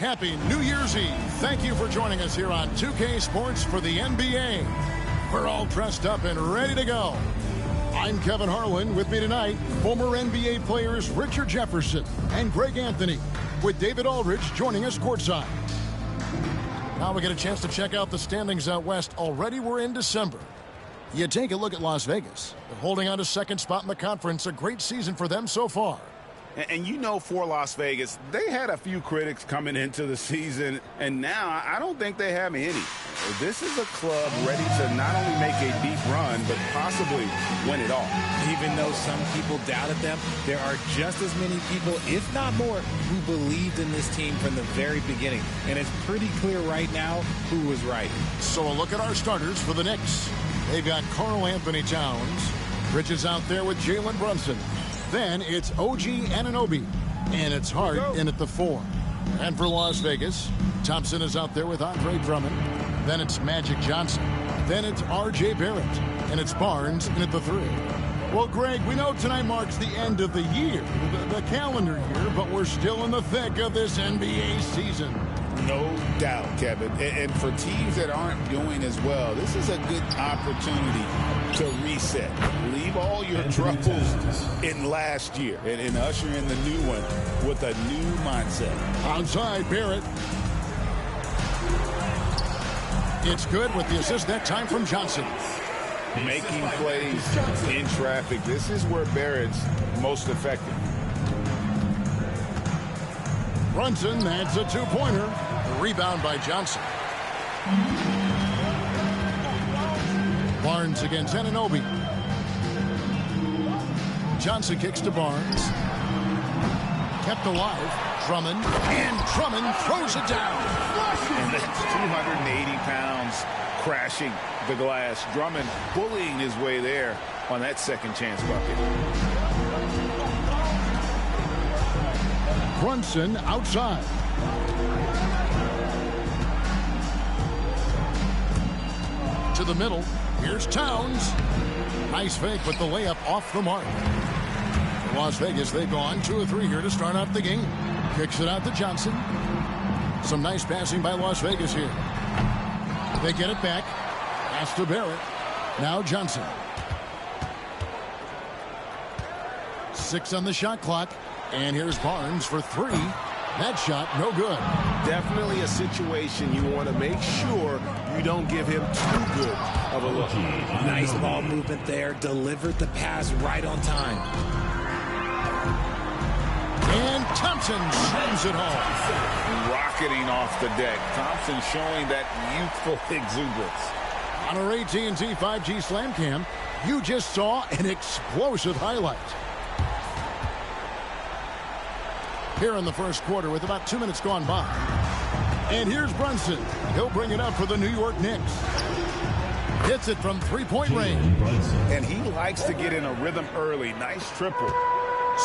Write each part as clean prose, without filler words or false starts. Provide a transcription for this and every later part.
Happy New Year's Eve. Thank you for joining us here on 2K Sports for the NBA. We're all dressed up and ready to go. I'm Kevin Harlan. With me tonight, former NBA players Richard Jefferson and Greg Anthony, with David Aldridge joining us courtside. Now we get a chance to check out the standings out west. Already we're in December. You take a look at Las Vegas. They're holding on to second spot in the conference. A great season for them so far. And you know, for Las Vegas, they had a few critics coming into the season, and now I don't think they have any. This is a club ready to not only make a deep run, but possibly win it all. Even though some people doubted them, there are just as many people, if not more, who believed in this team from the very beginning. And it's pretty clear right now who was right. So a look at our starters for the Knicks. They've got Karl Anthony Towns. Bridges out there with Jalen Brunson. Then it's OG Anunoby, and it's Hart in at the 4. And for Las Vegas, Thompson is out there with Andre Drummond. Then it's Magic Johnson. Then it's R.J. Barrett, and it's Barnes in at the 3. Well, Greg, we know tonight marks the end of the year, the calendar year, but we're still in the thick of this NBA season. No doubt, Kevin. And for teams that aren't doing as well, this is a good opportunity to reset. Leave all your troubles in last year and usher in the new one with a new mindset. Outside, Barrett. It's good with the assist that time from Johnson. Making plays in traffic. This is where Barrett's most effective. Brunson, that's a two-pointer. Rebound by Johnson. Barnes against Anunoby. Johnson kicks to Barnes. Kept alive. Drummond. And Drummond throws it down. And that's 280 pounds crashing the glass. Drummond bullying his way there on that second chance bucket. Brunson outside. To the middle. Here's Towns. Nice fake, but the layup off the mark. Las Vegas, they've gone 2 of 3 here to start out the game. Kicks it out to Johnson. Some nice passing by Las Vegas here. They get it back. Pass to Barrett. Now Johnson. 6 on the shot clock. And here's Barnes for 3. That shot, no good. Definitely a situation you want to make sure you don't give him too good of a look. Nice ball movement there. Delivered the pass right on time. And Thompson slams it home. Rocketing off the deck. Thompson showing that youthful exuberance. On our AT&T 5G Slam Cam, you just saw an explosive highlight. Here in the first quarter with about 2 minutes gone by. And here's Brunson. He'll bring it up for the New York Knicks. Hits it from three-point range. And he likes to get in a rhythm early. Nice triple.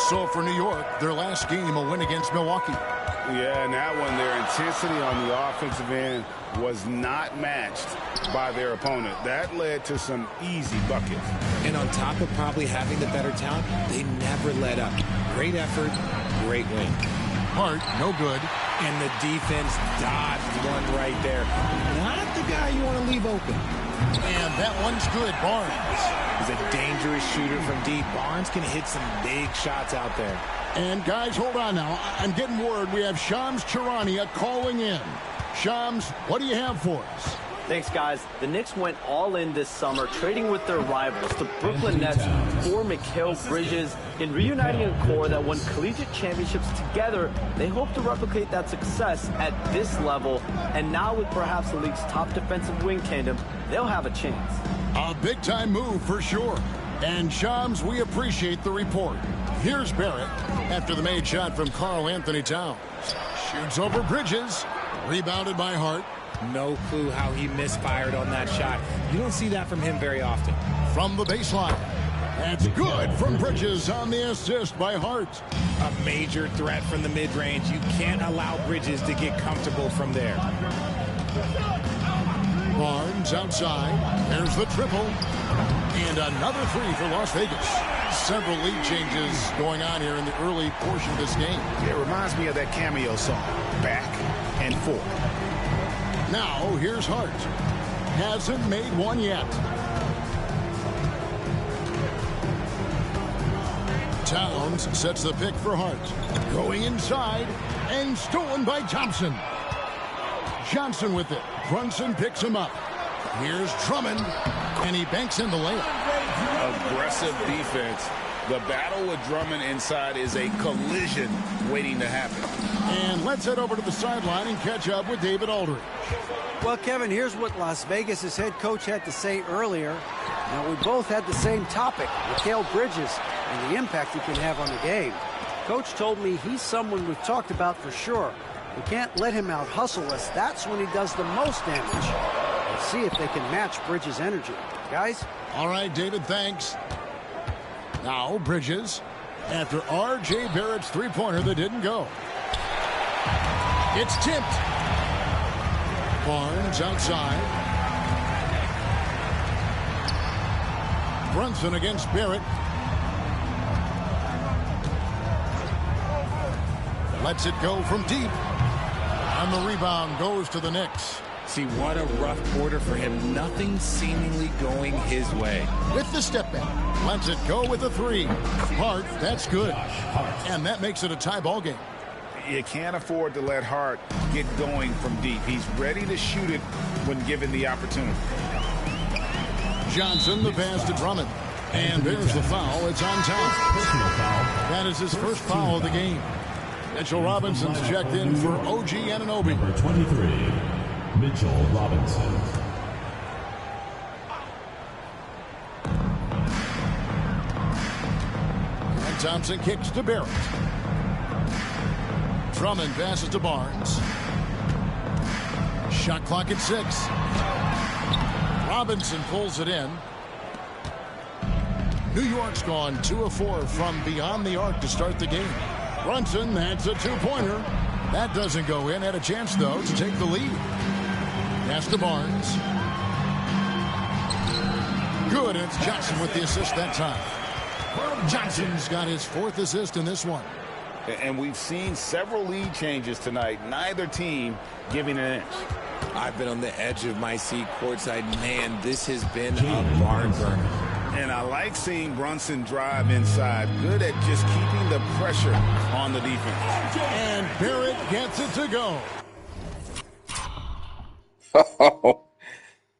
So for New York, their last game, a win against Milwaukee. Yeah, and that one, their intensity on the offensive end was not matched by their opponent. That led to some easy buckets. And on top of probably having the better talent, they never let up. Great effort, great win. Hart, no good. And the defense dodged one right there. Not the guy you want to leave open. And that one's good. Barnes. He's a dangerous shooter from deep. Barnes can hit some big shots out there. And guys, hold on now. I'm getting word we have Shams Charania calling in. Shams, what do you have for us? Thanks, guys. The Knicks went all in this summer, trading with their rivals, the Brooklyn Nets, for Mikal Bridges. In reuniting a core that won collegiate championships together, they hope to replicate that success at this level. And now with perhaps the league's top defensive wing tandem, they'll have a chance. A big-time move for sure. And Shams, we appreciate the report. Here's Barrett after the made shot from Karl Anthony Towns. Shoots over Bridges. Rebounded by Hart. No clue how he misfired on that shot. You don't see that from him very often. From the baseline. That's good from Bridges on the assist by Hart. A major threat from the mid-range. You can't allow Bridges to get comfortable from there. Barnes outside. There's the triple. And another 3 for Las Vegas. Several lead changes going on here in the early portion of this game. It reminds me of that cameo song, Back. and 4. Now here's Hart. Hasn't made one yet. Towns sets the pick for Hart. Going inside and stolen by Thompson. Johnson with it. Brunson picks him up. Here's Drummond, and he banks in the layup. Aggressive defense. The battle with Drummond inside is a collision waiting to happen. And let's head over to the sideline and catch up with David Aldridge. Well, Kevin, here's what Las Vegas' head coach had to say earlier. Now, we both had the same topic, Mikal Bridges, and the impact he can have on the game. Coach told me he's someone we've talked about for sure. We can't let him out-hustle us. That's when he does the most damage. Let's see if they can match Bridges' energy. Guys? All right, David, thanks. Now, Bridges, after R.J. Barrett's three-pointer that didn't go. It's tipped. Barnes outside. Brunson against Barrett. Lets it go from deep. And the rebound goes to the Knicks. See, what a rough quarter for him. Nothing seemingly going his way. With the step back, lets it go with a three. Hart, that's good. And that makes it a tie ball game. You can't afford to let Hart get going from deep. He's ready to shoot it when given the opportunity. Johnson, the pass to Drummond. And there's the foul. It's on time. That is his first foul of the game. Mitchell Robinson's checked in for OG Anunoby. Number 23, Mitchell Robinson. And Thompson kicks to Barrett. Drummond passes to Barnes. Shot clock at 6. Robinson pulls it in. New York's gone 2 of 4 from beyond the arc to start the game. Brunson, that's a two-pointer. That doesn't go in. Had a chance, though, to take the lead. Pass to Barnes. Good, and it's Johnson with the assist that time. Johnson's got his 4th assist in this one. And we've seen several lead changes tonight. Neither team giving an inch. I've been on the edge of my seat courtside. Man, this has been a barn burner. And I like seeing Brunson drive inside. Good at just keeping the pressure on the defense. And Barrett gets it to go.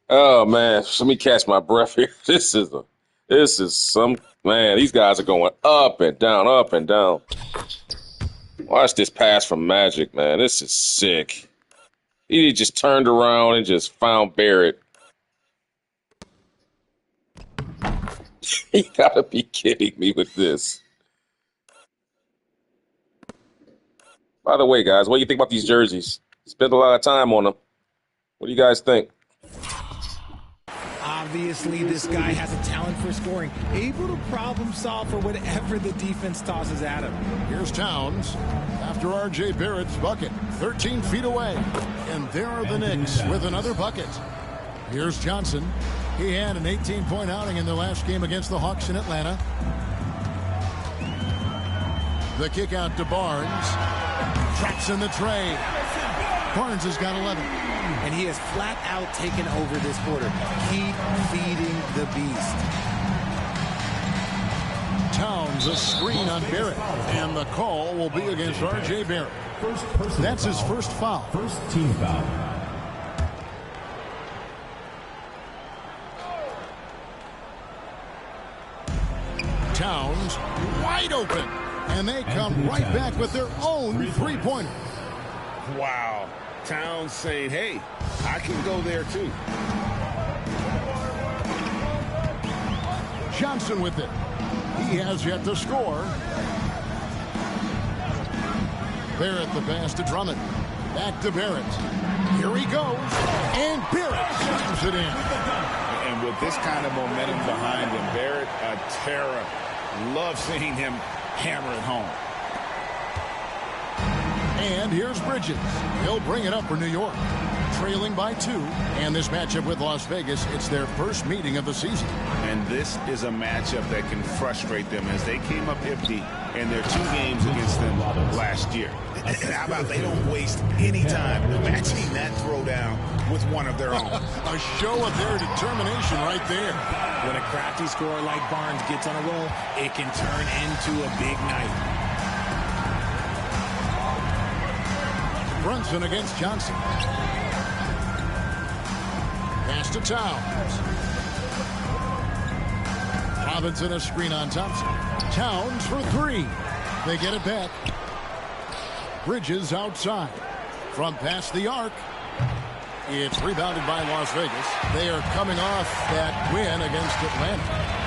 Oh man, let me catch my breath here. This is some, man, these guys are going up and down, up and down. Watch this pass from Magic, man. This is sick. He just turned around and just found Barrett. You gotta be kidding me with this. By the way, guys, what do you think about these jerseys? Spent a lot of time on them. What do you guys think? Obviously, this guy has a talent for scoring, able to problem solve for whatever the defense tosses at him. Here's Towns after R.J. Barrett's bucket, 13 feet away. And there are the Knicks with another bucket. Here's Johnson. He had an 18-point outing in the last game against the Hawks in Atlanta. The kick out to Barnes. Drops in the tray. Barnes has got 11. And he has flat out taken over this quarter. Keep feeding the beast. Towns a screen on Barrett. And the call will be against R.J. Barrett. That's his first foul. First team foul. Towns wide open. And they come right back with their own three-pointer. Wow. Towns saying, hey, I can go there too. Johnson with it. He has yet to score. Barrett the pass to Drummond. Back to Barrett. Here he goes. And Barrett slams it in. And with this kind of momentum behind him, Barrett, a terror. Love seeing him hammer it home. And here's Bridges. He'll bring it up for New York. Trailing by 2. And this matchup with Las Vegas, it's their first meeting of the season. And this is a matchup that can frustrate them as they came up empty in their 2 games against them last year. And how about they don't waste any time matching that throwdown with one of their own. A show of their determination right there. When a crafty scorer like Barnes gets on a roll, it can turn into a big night. Brunson against Johnson. Pass to Towns. Robinson a screen on Thompson. Towns for 3. They get it back. Bridges outside. From past the arc. It's rebounded by Las Vegas. They are coming off that win against Atlanta.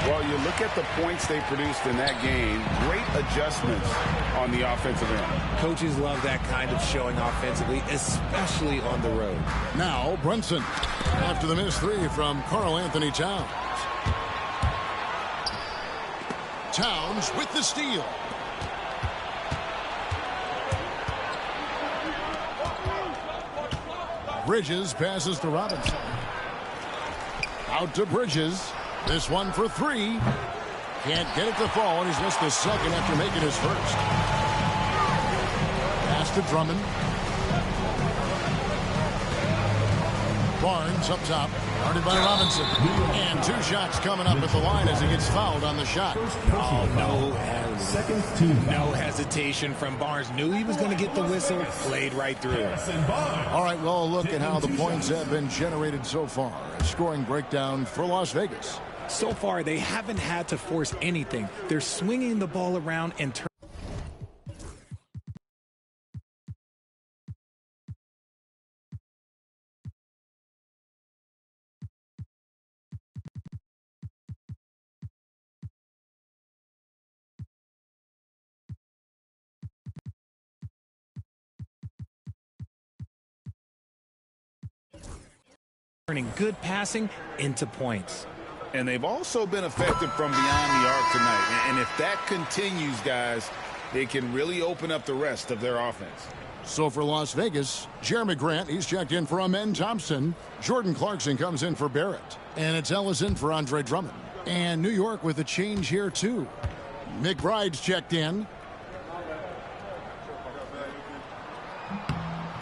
Well, you look at the points they produced in that game. Great adjustments on the offensive end. Coaches love that kind of showing offensively, especially on the road. Now Brunson after the missed 3 from Karl Anthony Towns. Towns with the steal. Bridges passes to Robinson. Out to Bridges. This one for 3. Can't get it to fall, and he's missed the second after making his first. Pass to Drummond. Barnes up top. Guarded by Robinson. And 2 shots coming up at the line as he gets fouled on the shot. Oh, no hesitation from Barnes. Knew he was going to get the whistle. Played right through. All right, well, look at how the points have been generated so far. A scoring breakdown for Las Vegas. So far, they haven't had to force anything. They're swinging the ball around and turning. Turning good passing into points. And they've also been effective from beyond the arc tonight. And if that continues, guys, they can really open up the rest of their offense. So for Las Vegas, Jeremy Grant, he's checked in for Amen Thompson. Jordan Clarkson comes in for Barrett. And it's Ellison for Andre Drummond. And New York with a change here, too. McBride's checked in.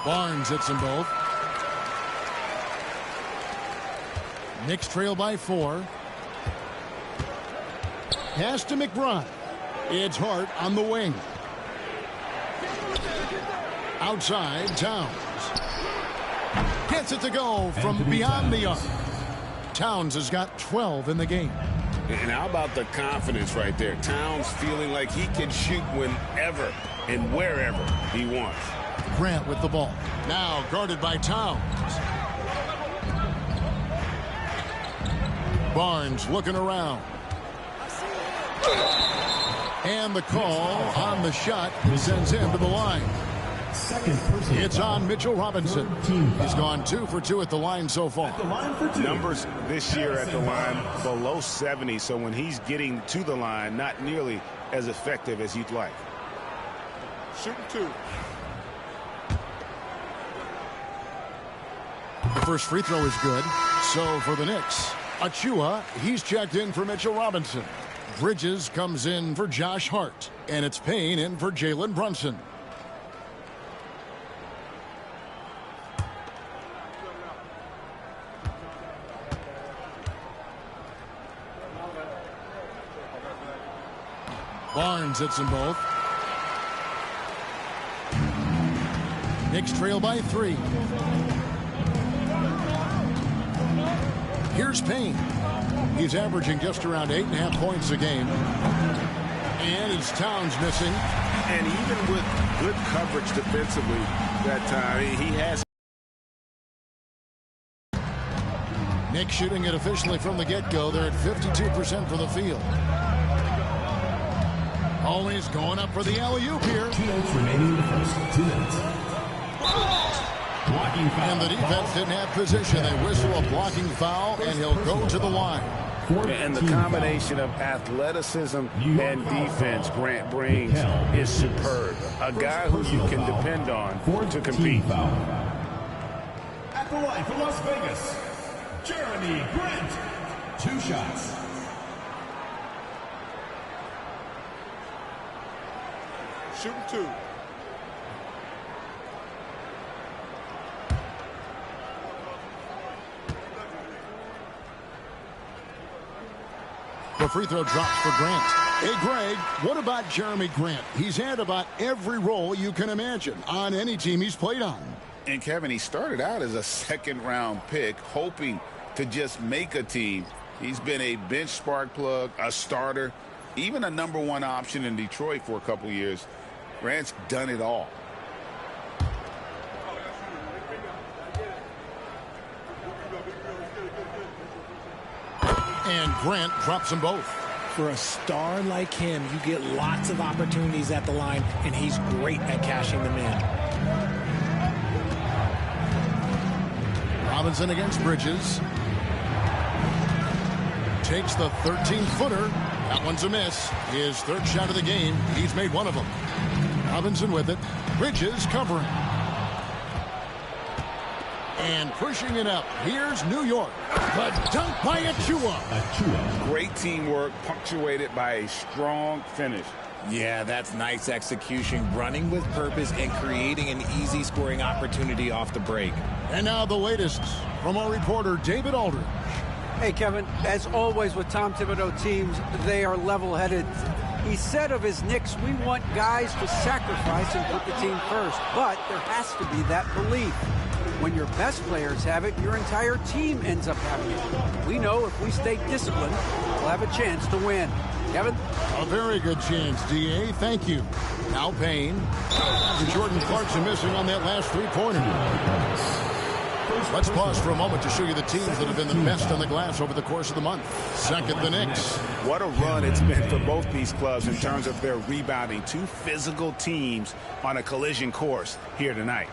Barnes hits them both. Knicks trail by 4. Pass to McBride. It's Hart on the wing. Outside, Towns. Gets it to go from beyond the arc. Towns has got 12 in the game. And how about the confidence right there? Towns feeling like he can shoot whenever and wherever he wants. Grant with the ball. Now guarded by Towns. Barnes looking around. And the call on the shot sends him to the line. It's on Mitchell Robinson. He's gone 2 for 2 at the line so far. Numbers this year at the line below 70, so when he's getting to the line, not nearly as effective as you'd like. Shooting 2. The first free throw is good. So for the Knicks, Achua, he's checked in for Mitchell Robinson. Bridges comes in for Josh Hart. And it's Payne in for Jalen Brunson. Barnes hits them both. Knicks trail by 3. Here's Payne. He's averaging just around 8.5 points a game. And it's Towns missing. And even with good coverage defensively that time, he has. Knicks shooting it officially from the get-go. They're at 52% for the field. Always going up for the alley-oop here. 2 minutes remaining in the first. 2 minutes. Blocking foul. And the defense didn't have position. They whistle a blocking foul, and he'll go to the line. And the combination of athleticism and defense Grant brings is superb. A guy who you can depend on to compete. At the line for Las Vegas, Jeremy Grant. 2 shots. shooting 2. The free throw drops for Grant. Hey, Greg, what about Jeremy Grant? He's had about every role you can imagine on any team he's played on. And, Kevin, he started out as a second-round pick, hoping to just make a team. He's been a bench spark plug, a starter, even a #1 option in Detroit for a couple years. Grant's done it all. And Grant drops them both. For a star like him, you get lots of opportunities at the line, and he's great at cashing them in. Robinson against Bridges. Takes the 13-footer. That one's a miss. His third shot of the game. He's made one of them. Robinson with it. Bridges covering. And pushing it up. Here's New York. The dunk by Achua. Great teamwork, punctuated by a strong finish. Yeah, that's nice execution, running with purpose and creating an easy scoring opportunity off the break. And now the latest from our reporter, David Aldridge. Hey, Kevin, as always with Tom Thibodeau teams, they are level-headed. He said of his Knicks, we want guys to sacrifice and put the team first, but there has to be that belief. When your best players have it, your entire team ends up having it. We know if we stay disciplined, we'll have a chance to win. Kevin? A very good chance, D.A. Thank you. Now Payne. Jordan Clarkson missing on that last three-pointer. Let's pause for a moment to show you the teams that have been the best on the glass over the course of the month. Second, the Knicks. What a run it's been for both these clubs in terms of their rebounding. 2 physical teams on a collision course here tonight.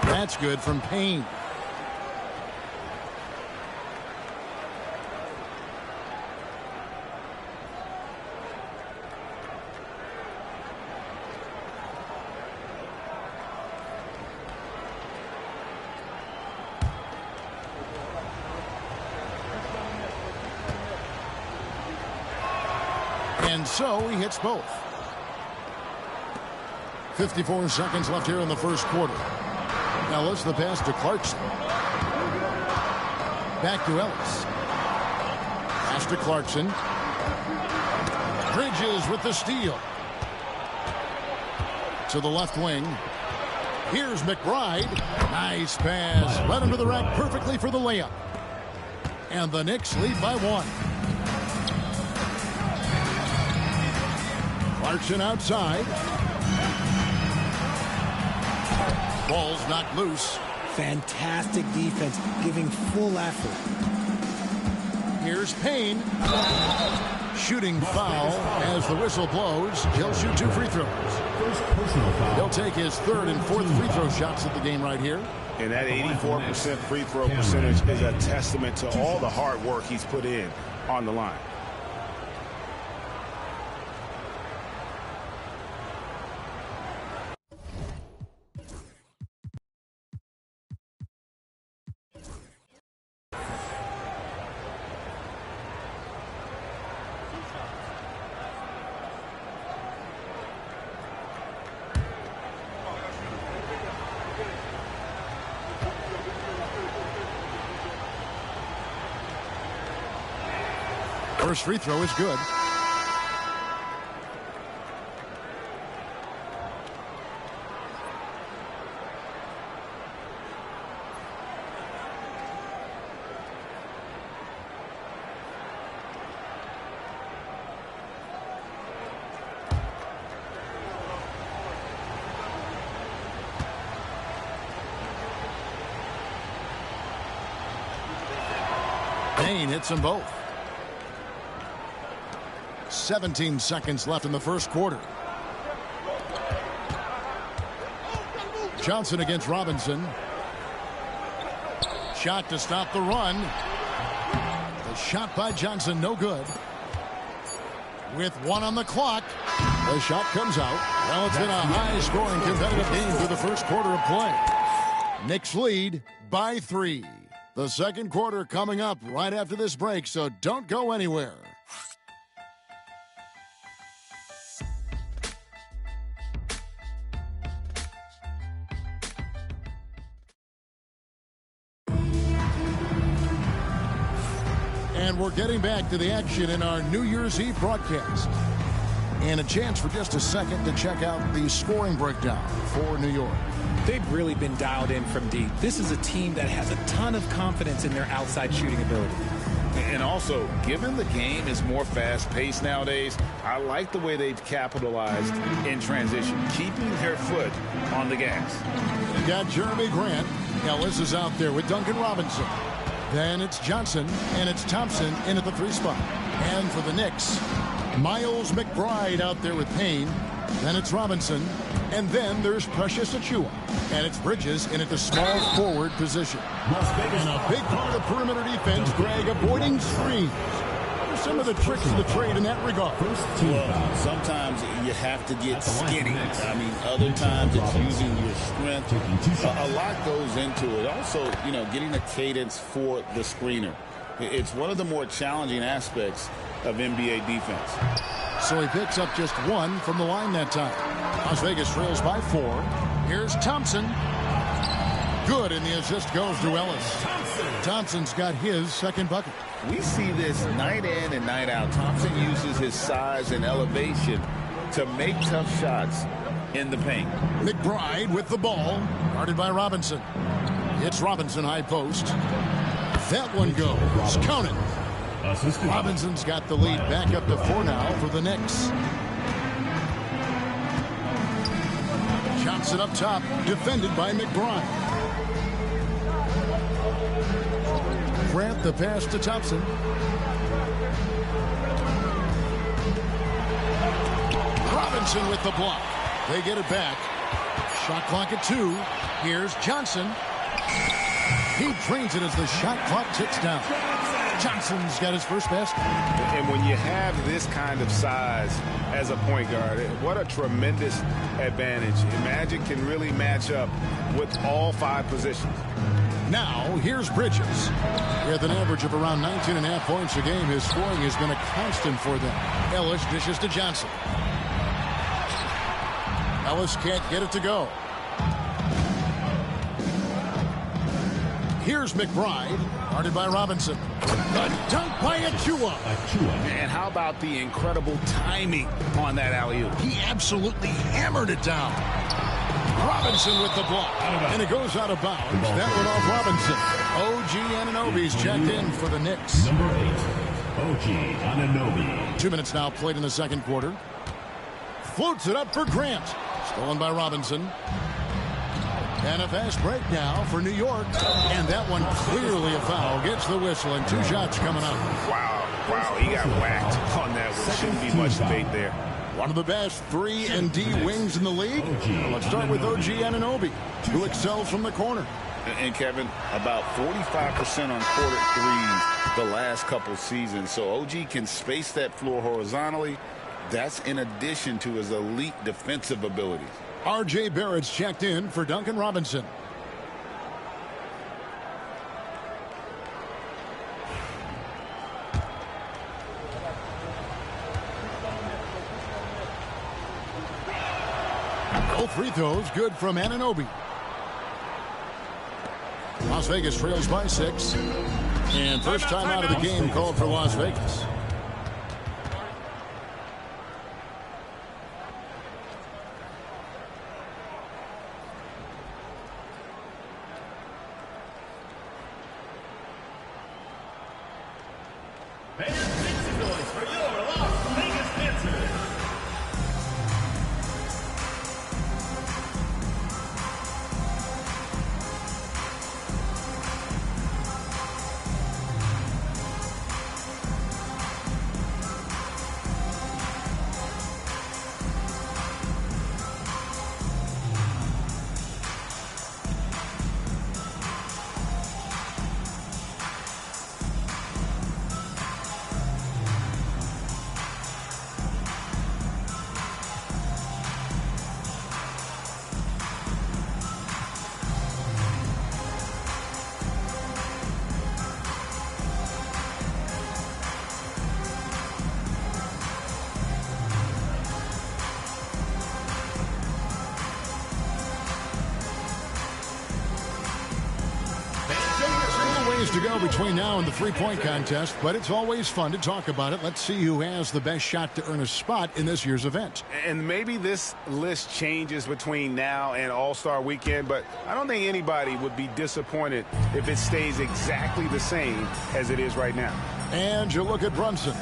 That's good from Payne. And so he hits both. 54 seconds left here in the first quarter. Ellis, the pass to Clarkson. Back to Ellis. Pass to Clarkson. Bridges with the steal. To the left wing. Here's McBride. Nice pass. Led him to the rack perfectly for the layup. And the Knicks lead by 1. Clarkson outside. Ball's knocked loose. Fantastic defense, giving full effort. Here's Payne. Shooting foul as the whistle blows. He'll shoot 2 free throws. He'll take his 3rd and 4th free throw shots of the game right here. And that 84% free throw percentage is a testament to all the hard work he's put in on the line. First free throw is good. Payne hits them both. 17 seconds left in the first quarter. Johnson against Robinson. Shot to stop the run. The shot by Johnson, no good. with 1 on the clock. The shot comes out. Well, it's been a high-scoring competitive game through the first quarter of play. Knicks lead by 3. The second quarter coming up right after this break, so don't go anywhere. And we're getting back to the action in our New Year's Eve broadcast. And a chance for just a second to check out the scoring breakdown for New York. They've really been dialed in from deep. This is a team that has a ton of confidence in their outside shooting ability. And also, given the game is more fast-paced nowadays, I like the way they've capitalized in transition, keeping their foot on the gas. You got Jeremy Grant. Ellis is out there with Duncan Robinson. Then it's Johnson, and it's Thompson in at the 3 spot. And for the Knicks, Miles McBride out there with Payne. Then it's Robinson. And then there's Precious Achiuwa. And it's Bridges in at the small forward position. And a big part of perimeter defense, Greg, avoiding screens. What are some of the tricks of the trade in that regard? Well, sometimes you have to get skinny. I mean, other times it's using your strength. A lot goes into it. Also, you know, getting a cadence for the screener. It's one of the more challenging aspects of NBA defense. So he picks up just 1 from the line that time. Las Vegas trails by 4. Here's Thompson. Good, and the assist goes to Ellis. Thompson's got his second bucket. We see this night in and night out. Thompson uses his size and elevation to make tough shots in the paint. McBride with the ball, guarded by Robinson. It's Robinson high post. That one goes. Count it. Robinson's got the lead back up to 4 now for the Knicks. Johnson up top, defended by McBride. Grant the pass to Thompson. Robinson with the block. They get it back. Shot clock at 2. Here's Johnson. He drains it as the shot clock ticks down. Johnson's got his first basket. And when you have this kind of size as a point guard, what a tremendous advantage. Magic can really match up with all 5 positions. Now, here's Bridges. With an average of around 19.5 points a game, his scoring has been a constant for them. Ellis dishes to Johnson. Ellis can't get it to go. Here's McBride, guarded by Robinson. The dunk by Achiuwa. And how about the incredible timing on that alley-oop? He absolutely hammered it down. Robinson with the block. And it goes out of bounds. That one off Robinson. OG Anunoby's checked in for the Knicks. Number 8, OG Anunoby. 2 minutes now played in the second quarter. Floats it up for Grant. Stolen by Robinson. And a fast break now for New York. And that one clearly a foul. Gets the whistle and 2 shots coming up. Wow, he got whacked on that one. Shouldn't be much debate there. One of the best 3 and D wings in the league. Well, let's start with OG Anunoby, who excels from the corner. And Kevin, about 45% on quarter threes the last couple seasons. So OG can space that floor horizontally. That's in addition to his elite defensive abilities. R.J. Barrett's checked in for Duncan Robinson. Both free throws good from Anunoby. Las Vegas trails by 6. And first time out of the game called for Las Vegas. to go between now and the three-point contest, but it's always fun to talk about it. Let's see who has the best shot to earn a spot in this year's event. And maybe this list changes between now and All-Star Weekend, but I don't think anybody would be disappointed if it stays exactly the same as it is right now. And you look at Brunson.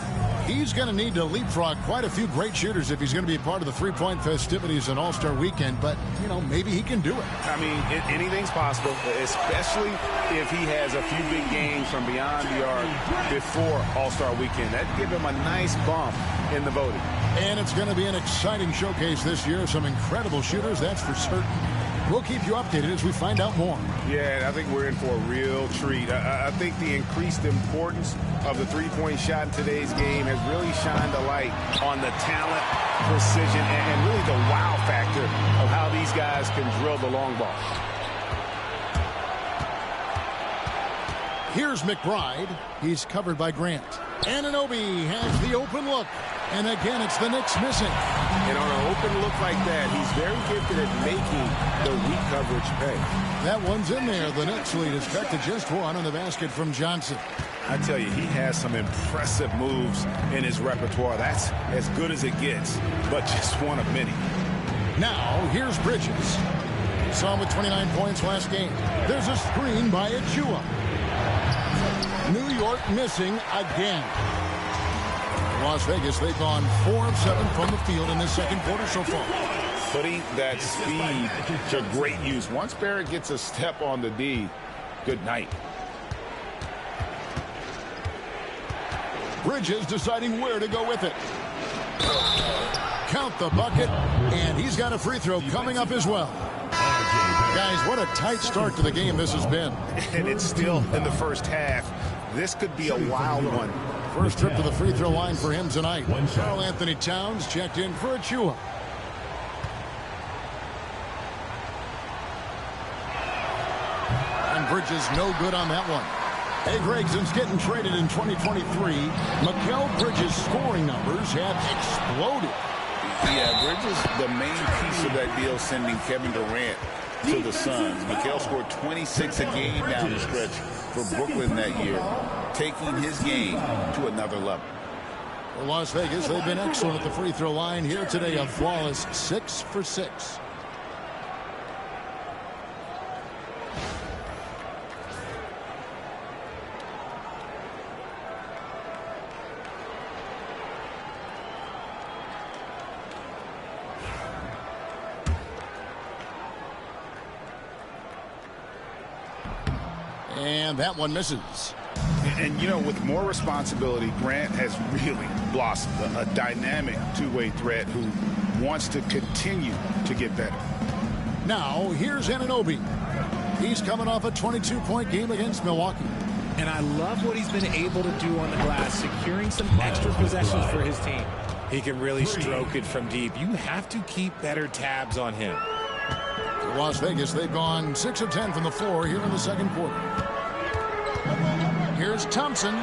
He's going to need to leapfrog quite a few great shooters if he's going to be a part of the three-point festivities in All-Star Weekend, but, you know, maybe he can do it. I mean, anything's possible, especially if he has a few big games from beyond the arc before All-Star Weekend. That'd give him a nice bump in the voting. And it's going to be an exciting showcase this year. Some incredible shooters, that's for certain. We'll keep you updated as we find out more. Yeah, I think we're in for a real treat. I think the increased importance of the three-point shot in today's game has really shined a light on the talent, precision, and really the wow factor of how these guys can drill the long ball. Here's McBride. He's covered by Grant. Anunoby has the open look. And again, it's the Knicks missing. And on an open look like that, he's very gifted at making the weak coverage pay. That one's in there. The Knicks lead is cut to just one on the basket from Johnson. I tell you, he has some impressive moves in his repertoire. That's as good as it gets, but just one of many. Now, here's Bridges. Saw him with 29 points last game. There's a screen by Achua. New York missing again. Las Vegas, they've gone 4 of 7 from the field in this second quarter so far. Putting that speed to great use. Once Barrett gets a step on the D, good night. Bridges deciding where to go with it. Count the bucket, and he's got a free throw coming up as well. Guys, what a tight start to the game this has been. And it's still in the first half. This could be a wild one. First trip to the free throw line for him tonight. Karl Anthony Towns checked in for Achua. And Bridges no good on that one. Hey, Gregson's getting traded in 2023. Mikal Bridges' scoring numbers have exploded. Yeah, Bridges, the main piece of that deal, sending Kevin Durant to the Suns. Mikal scored 26 a game down the stretch for Brooklyn that year, taking his game to another level. For Las Vegas, they've been excellent at the free throw line here today, a flawless 6 for 6. And that one misses. And, you know, with more responsibility, Grant has really blossomed. A dynamic two-way threat who wants to continue to get better. Now, here's Anunoby. He's coming off a 22-point game against Milwaukee. And I love what he's been able to do on the glass, securing some extra possessions for his team. He can really stroke it from deep. You have to keep better tabs on him. For Las Vegas, they've gone 6 of 10 from the floor here in the second quarter. Here's Thompson.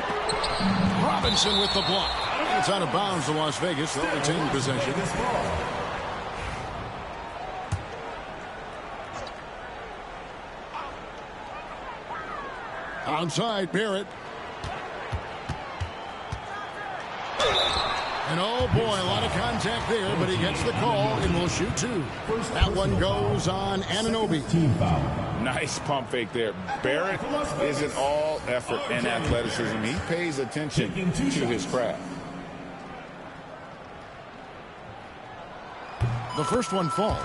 Robinson with the block. It's out of bounds to Las Vegas. They'll retain possession. Outside, Barrett. And oh boy, a lot of contact there, but he gets the call and will shoot two. That one goes on Anunoby. Nice pump fake there. Barrett is an all effort and athleticism. He pays attention to his craft. The first one falls.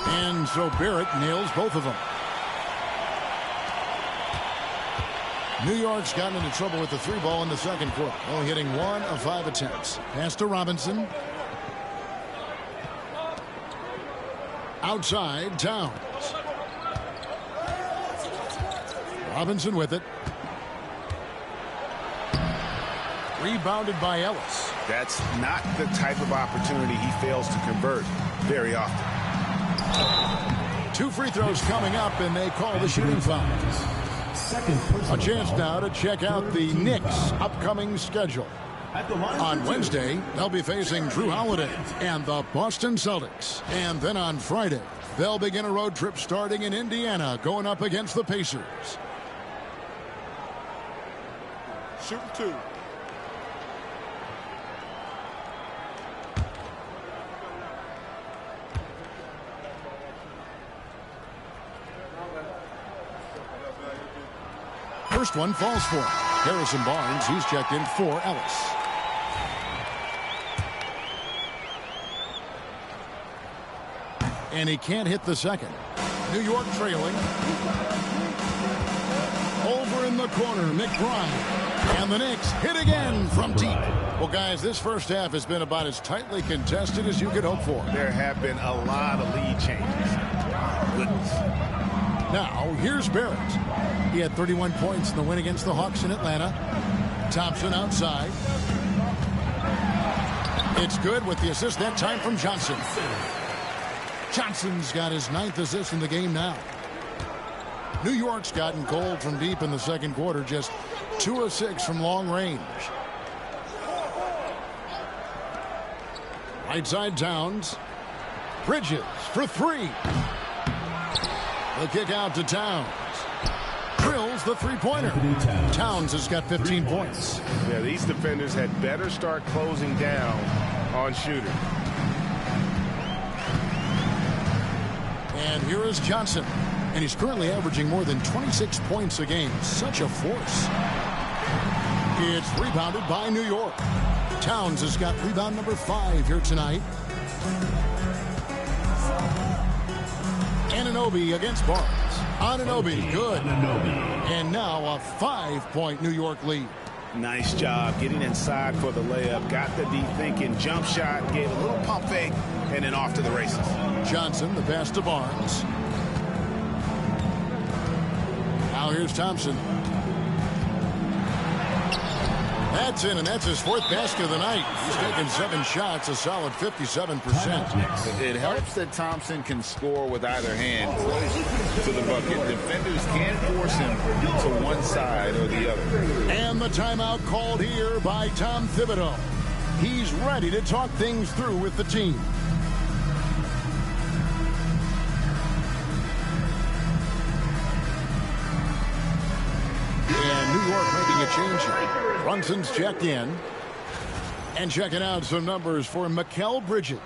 And so Barrett nails both of them. New York's gotten into trouble with the three ball in the second quarter. Only hitting 1 of 5 attempts. Pass to Robinson. Outside, Towns. Robinson with it. Rebounded by Ellis. That's not the type of opportunity he fails to convert very often. 2 free throws coming up, and they call the shooting foul. A chance now to check out the Knicks' upcoming schedule. At the line On for two, Wednesday, they'll be facing Drew Holiday and the Boston Celtics. And then on Friday, they'll begin a road trip starting in Indiana, going up against the Pacers. Shoot two. First one falls for Harrison Barnes. He's checked in for Ellis. And he can't hit the second. New York trailing. Over in the corner, McBride. And the Knicks hit again from deep. Well, guys, this first half has been about as tightly contested as you could hope for. There have been a lot of lead changes. Goodness. Now, here's Barrett. He had 31 points in the win against the Hawks in Atlanta. Thompson outside. It's good with the assist that time from Johnson. Johnson's got his 9th assist in the game now. New York's gotten cold from deep in the second quarter, just 2 of 6 from long range. Right side Towns. Bridges for 3. The kick out to Towns. Drills the three-pointer. Towns has got 15 points. Yeah, these defenders had better start closing down on shooter. And here is Johnson. And he's currently averaging more than 26 points a game. Such a force. It's rebounded by New York. Towns has got rebound number 5 here tonight. Anunoby against Barnes. Anunoby, good. And now a 5-point New York lead. Nice job getting inside for the layup. Got the D thinking. Jump shot. Gave a little pump fake. And then off to the races. Johnson, the pass to Barnes. Now here's Thompson. That's in, and that's his 4th basket of the night. He's taken 7 shots, a solid 57%. It helps that Thompson can score with either hand close to the bucket. Defenders can't force him to one side or the other. And the timeout called here by Tom Thibodeau. He's ready to talk things through with the team. And New York making a change here. Brunson's checked in. And checking out some numbers for Mikal Bridges.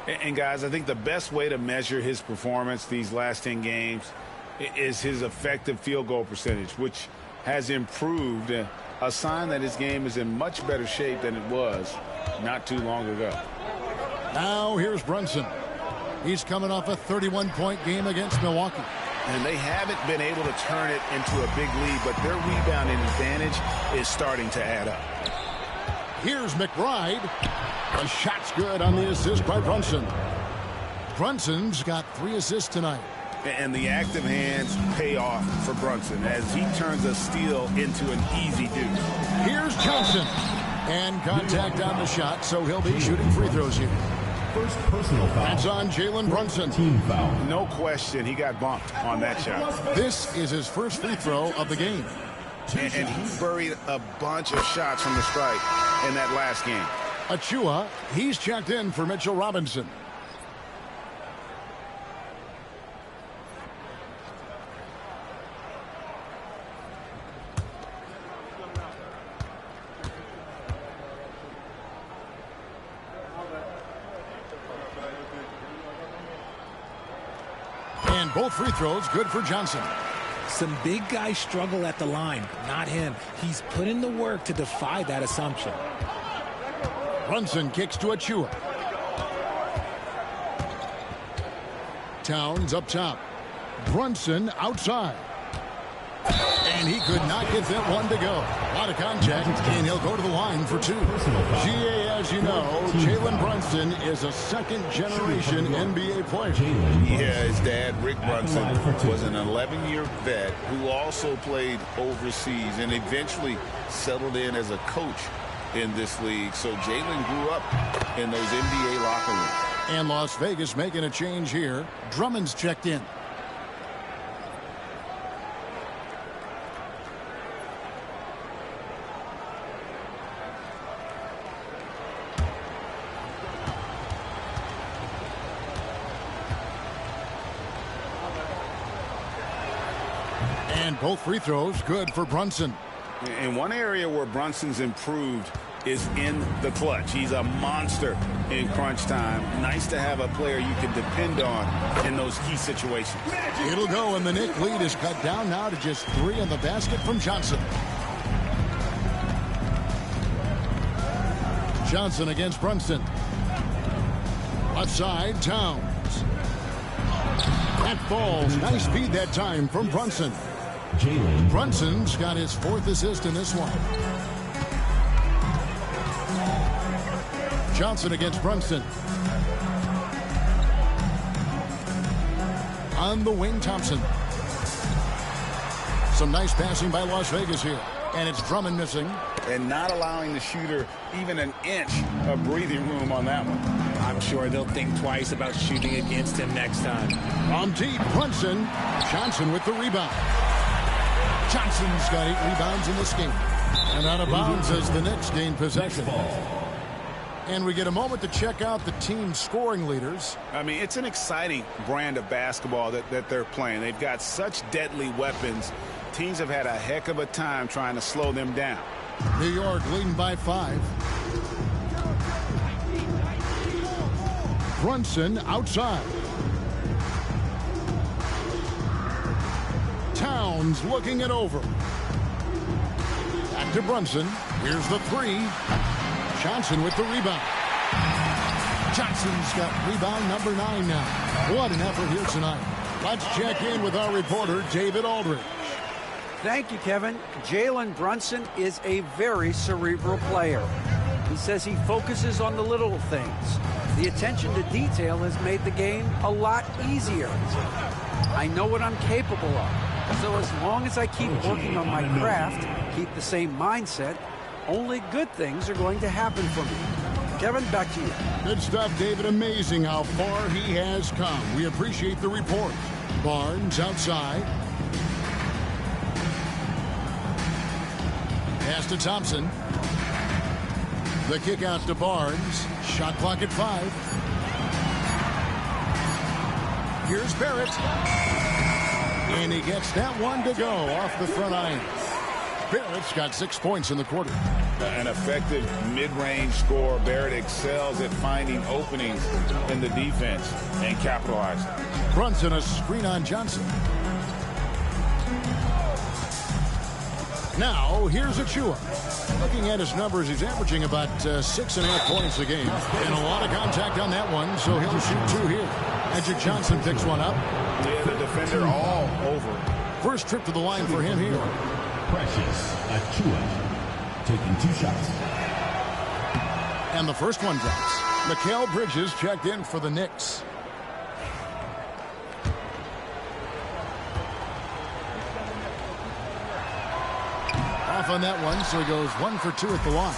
And guys, I think the best way to measure his performance these last 10 games is his effective field goal percentage, which has improved. A sign that his game is in much better shape than it was not too long ago. Now here's Brunson. He's coming off a 31-point game against Milwaukee. And they haven't been able to turn it into a big lead, but their rebounding advantage is starting to add up. Here's McBride. The shot's good on the assist by Brunson. Brunson's got 3 assists tonight. And the active hands pay off for Brunson as he turns a steal into an easy deuce. Here's Johnson. And contact on the shot, so he'll be shooting free throws here. First personal foul. That's on Jalen Brunson. Team foul. No question, he got bumped on that shot. This is his first free throw of the game. And he buried a bunch of shots from the strike in that last game. Achua, he's checked in for Mitchell Robinson. And both free throws good for Johnson. Some big guys struggle at the line, not him. He's put in the work to defy that assumption. Brunson kicks to Achua. Towns up top. Brunson outside. And he could not get that one to go. A lot of contact, and he'll go to the line for 2. GA, as you know, Jalen Brunson is a second-generation NBA player. Yeah, his dad, Rick Brunson, was an 11-year vet who also played overseas and eventually settled in as a coach in this league. So Jalen grew up in those NBA locker rooms. And Las Vegas making a change here. Drummond's checked in. And both free throws good for Brunson. In one area where Brunson's improved is in the clutch. He's a monster in crunch time. Nice to have a player you can depend on in those key situations. It'll go, and the Knicks lead is cut down now to just 3 in the basket from Johnson. Johnson against Brunson. Left side, Towns. That falls. Nice feed that time from Brunson. Brunson's got his 4th assist in this one. Johnson against Brunson. On the wing, Thompson. Some nice passing by Las Vegas here. And it's Drummond missing. And not allowing the shooter even an inch of breathing room on that one. I'm sure they'll think twice about shooting against him next time. From deep, Brunson. Johnson with the rebound. Johnson's got 8 rebounds in this game. And out of bounds as the Knicks gain possession. And we get a moment to check out the team scoring leaders. I mean, it's an exciting brand of basketball that they're playing. They've got such deadly weapons. Teams have had a heck of a time trying to slow them down. New York leading by 5. Brunson outside. Towns looking it over. Back to Brunson. Here's the 3. Johnson with the rebound. Johnson's got rebound number 9 now. What an effort here tonight. Let's check in with our reporter, David Aldridge. Thank you, Kevin. Jalen Brunson is a very cerebral player. He says he focuses on the little things. The attention to detail has made the game a lot easier. I know what I'm capable of. So as long as I keep working on my craft, keep the same mindset, only good things are going to happen for me. Kevin, back to you. Good stuff, David. Amazing how far he has come. We appreciate the report. Barnes outside. Pass to Thompson. The kick out to Barnes. Shot clock at 5. Here's Barrett. And he gets that one to go off the front iron. Barrett's got 6 points in the quarter. An effective mid-range scorer. Barrett excels at finding openings in the defense and capitalizing. Brunson a screen on Johnson. Now, here's Achua. Looking at his numbers, he's averaging about 6.5 points a game. And a lot of contact on that one, so he'll shoot 2 here. Magic Johnson picks one up. Yeah, the defender all over. First trip to the line for him here. Precious Achua taking 2 shots. And the first one drops. Mikal Bridges checked in for the Knicks. Off on that one, so he goes 1 for 2 at the line.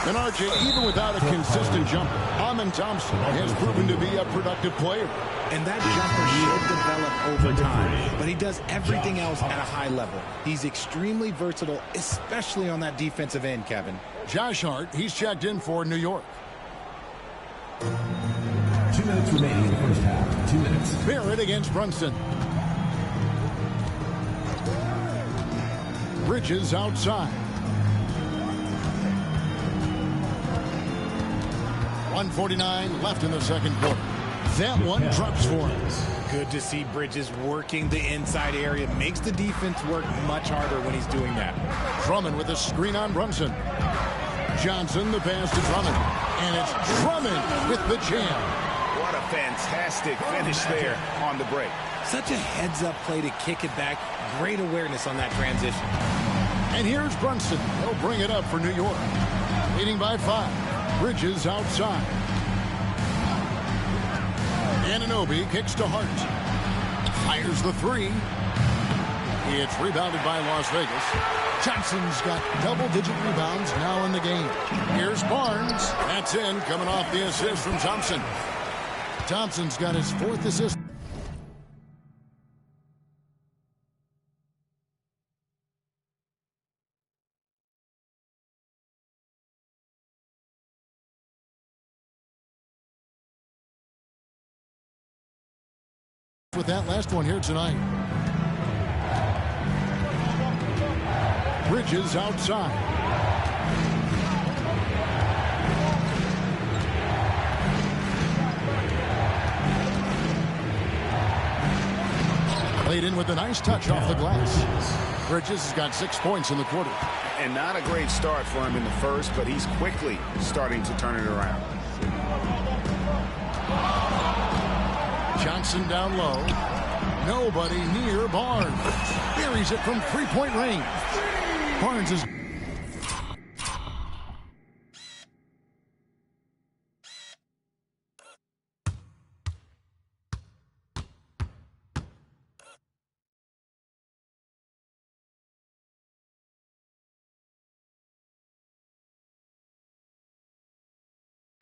And RJ, even without a consistent jumper, Amen Thompson has proven to be a productive player. And that jumper should develop over time, but he does everything else at a high level. He's extremely versatile, especially on that defensive end, Kevin. Josh Hart, he's checked in for New York. 2 minutes remaining in the first half. 2 minutes. Barrett against Brunson. Bridges outside. 1:49 left in the second quarter. That one drops for him. Good to see Bridges working the inside area. Makes the defense work much harder when he's doing that. Drummond with a screen on Brunson. Johnson, the pass to Drummond. And it's Drummond with the jam. What a fantastic finish there on the break. Such a heads-up play to kick it back. Great awareness on that transition. And here's Brunson. He'll bring it up for New York. Leading by 5. Bridges outside. Anunoby kicks to Hart. Fires the 3. It's rebounded by Las Vegas. Johnson's got double-digit rebounds now in the game. Here's Barnes. That's in, coming off the assist from Thompson. Thompson's got his 4th assist. With that last one here tonight. Bridges outside. Laid in with a nice touch off the glass. Bridges has got 6 points in the quarter. And not a great start for him in the first, but he's quickly starting to turn it around. Johnson down low. Nobody near Barnes. Buries it from three-point range. Barnes is...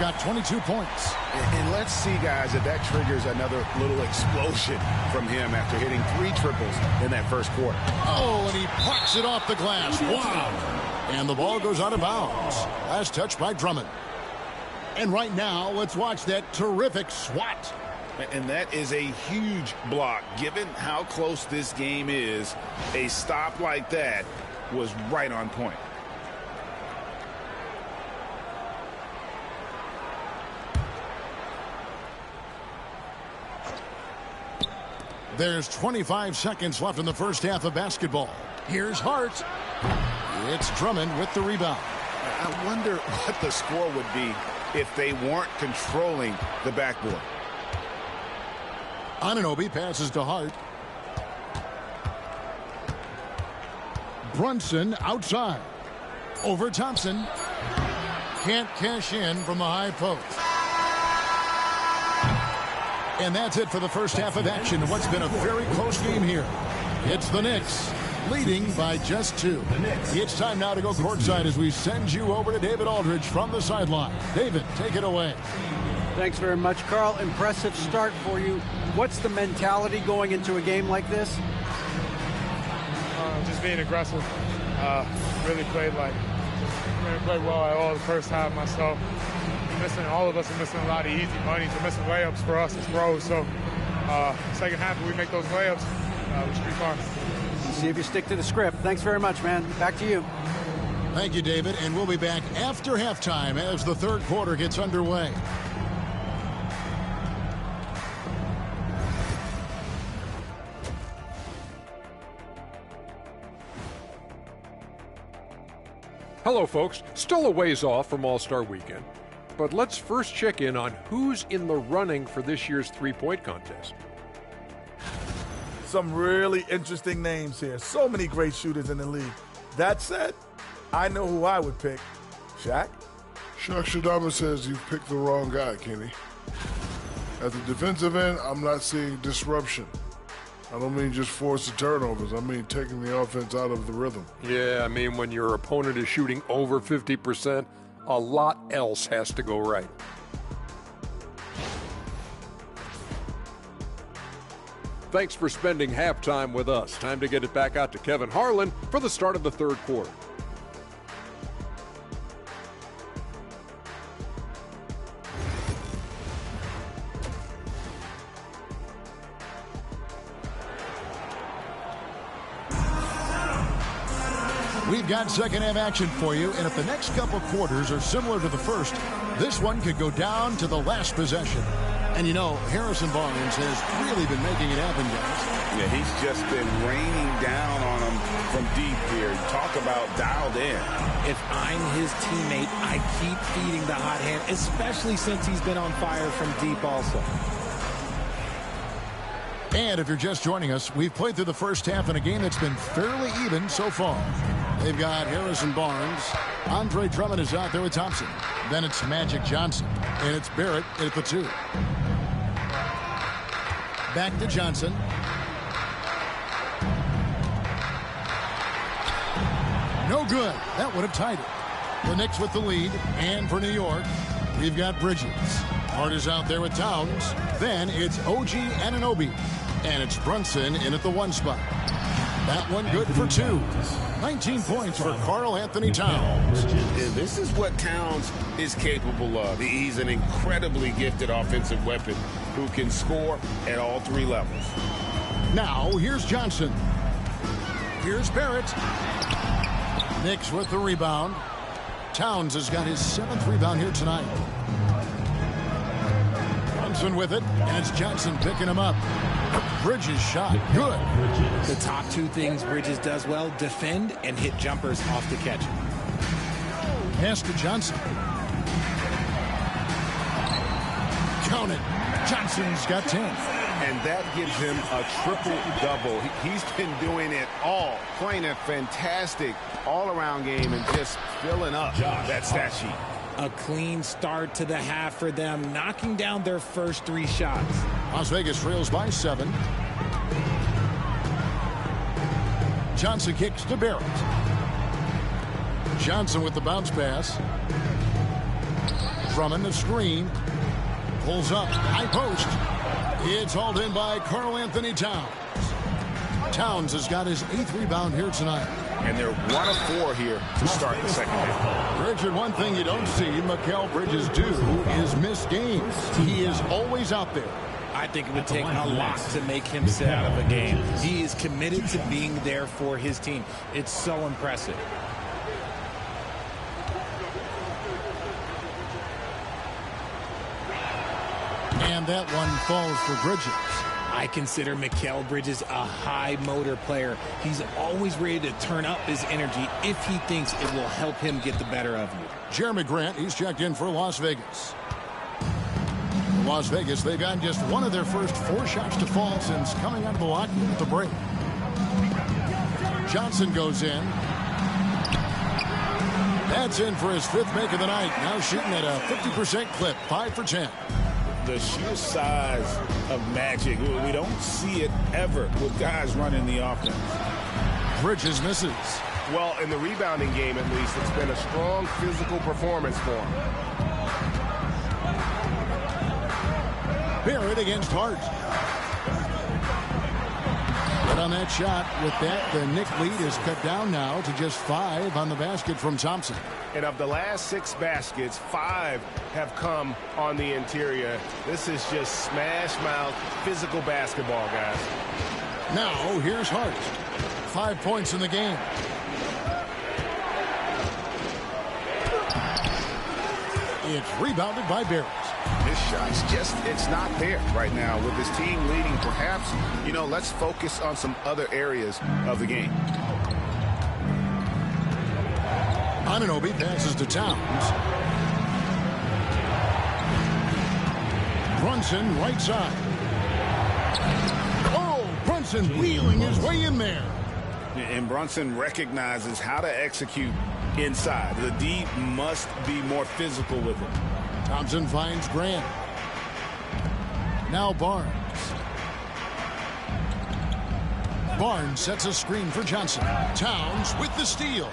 got 22 points. And let's see, guys, that triggers another little explosion from him after hitting 3 triples in that first quarter. Oh, and he plucks it off the glass. Wow. And the ball goes out of bounds. Last touch by Drummond. And right now, let's watch that terrific swat. And that is a huge block. Given how close this game is, a stop like that was right on point. There's 25 seconds left in the first half of basketball. Here's Hart. It's Drummond with the rebound. I wonder what the score would be if they weren't controlling the backboard. Anunoby passes to Hart. Brunson outside. Over Thompson. Can't cash in from the high post. And that's it for the first half of action in what's been a very close game here. It's the Knicks leading by just 2. It's time now to go courtside as we send you over to David Aldridge from the sideline. David, take it away. Thanks very much, Karl. Impressive start for you. What's the mentality going into a game like this? Just being aggressive. Really played well at all the first half myself. All of us are missing a lot of easy money. We're missing layups for us as pros. So second half, if we make those layups, we should be fine. See if you stick to the script. Thanks very much, man. Back to you. Thank you, David. And we'll be back after halftime as the third quarter gets underway. Hello, folks. Still a ways off from All-Star Weekend. But let's first check in on who's in the running for this year's three-point contest. Some really interesting names here. So many great shooters in the league. That said, I know who I would pick. Shaq? Shaq Shadama says you've picked the wrong guy, Kenny. At the defensive end, I'm not seeing disruption. I don't mean just force the turnovers. I mean taking the offense out of the rhythm. Yeah, I mean when your opponent is shooting over 50%, a lot else has to go right. Thanks for spending halftime with us. Time to get it back out to Kevin Harlan for the start of the third quarter. We've got second half action for you, and if the next couple quarters are similar to the first, this one could go down to the last possession. And you know, Harrison Barnes has really been making it happen, guys. Yeah, he's just been raining down on them from deep here. Talk about dialed in. If I'm his teammate, I keep feeding the hot hand, especially since he's been on fire from deep also. And if you're just joining us, we've played through the first half in a game that's been fairly even so far. They've got Harrison Barnes. Andre Drummond is out there with Thompson. Then it's Magic Johnson. And it's Barrett at the 2. Back to Johnson. No good. That would have tied it. The Knicks with the lead. And for New York, we've got Bridges. Hart is out there with Towns. Then it's OG Anunoby. And it's Brunson in at the 1 spot. That one good for 2. 19 points for Karl Anthony Towns. And this is what Towns is capable of. He's an incredibly gifted offensive weapon who can score at all 3 levels. Now, here's Johnson. Here's Barrett. Knicks with the rebound. Towns has got his 7th rebound here tonight. Brunson with it, and it's Johnson picking him up. Bridges shot, good. The top 2 things Bridges does well, defend and hit jumpers off the catch. Pass to Johnson. Count it. Johnson's got 10. And that gives him a triple-double. He's been doing it all, playing a fantastic all-around game and just filling up that stat sheet. A clean start to the half for them, knocking down their first 3 shots. Las Vegas trails by 7. Johnson kicks to Barrett. Johnson with the bounce pass. Drummond the screen. Pulls up, high post. It's hauled in by Karl Anthony Towns. Towns has got his 8th rebound here tonight. And they're 1 of 4 here to start the second half. Richard, one thing you don't see Mikal Bridges do is miss games. He is always out there. I think it would take a lot to make him sit out of a game. He is committed to being there for his team. It's so impressive. And that one falls for Bridges. I consider Mikal Bridges a high motor player. He's always ready to turn up his energy if he thinks it will help him get the better of you. Jeremy Grant, he's checked in for Las Vegas. Las Vegas, they've gotten just one of their first 4 shots to fall since coming out of the lock-in at the break. Johnson goes in. That's in for his 5th make of the night. Now shooting at a 50% clip, 5 for 10. The sheer size of Magic, we don't see it ever with guys running the offense. Bridges misses. Well, in the rebounding game, at least, it's been a strong physical performance for him. Barrett against Hart. But on that shot, with that, the Knick lead is cut down now to just 5 on the basket from Thompson. And of the last 6 baskets, 5 have come on the interior. This is just smash mouth physical basketball, guys. Now, here's Hart. 5 points in the game. It's rebounded by Barrett. This shot's just, it's not there right now with this team leading. Perhaps, let's focus on some other areas of the game. Anunoby passes to Towns. Brunson right side. Oh, Brunson wheeling his way in there. And Brunson recognizes how to execute inside. The D must be more physical with him. Thompson finds Grant. Now Barnes. Barnes sets a screen for Johnson. Towns with the steal.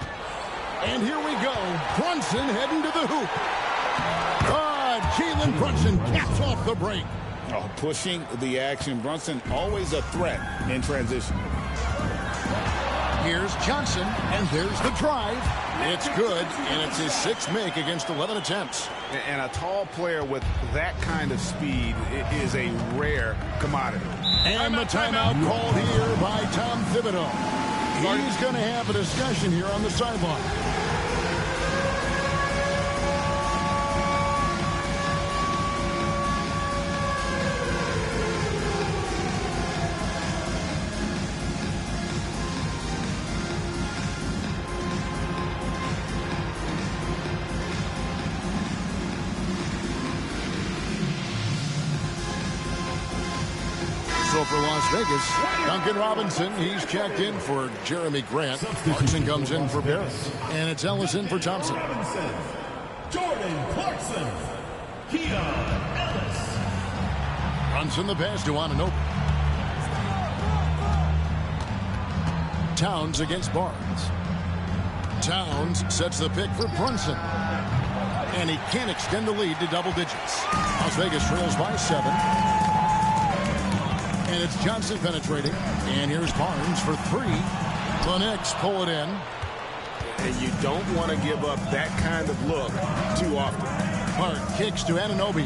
And here we go. Brunson heading to the hoop. Jalen Brunson caps off the break. Oh, pushing the action. Brunson always a threat in transition. Here's Johnson, and there's the drive. It's good, and it's his 6th make against 11 attempts. And a tall player with that kind of speed is a rare commodity. And the timeout called here by Tom Thibodeau. He's going to have a discussion here on the sideline. So for Las Vegas, Duncan Robinson, he's checked in for Jeremy Grant. Clarkson comes in for Barrett. And it's Ellison for Thompson. Jordan Clarkson. Keon Ellis. Brunson the pass to Anunoby. Towns against Barnes. Towns sets the pick for Brunson. And he can't extend the lead to double digits. Las Vegas trails by 7. And it's Johnson penetrating. And here's Barnes for 3. The Knicks pull it in. And you don't want to give up that kind of look too often. Hart kicks to Anunoby.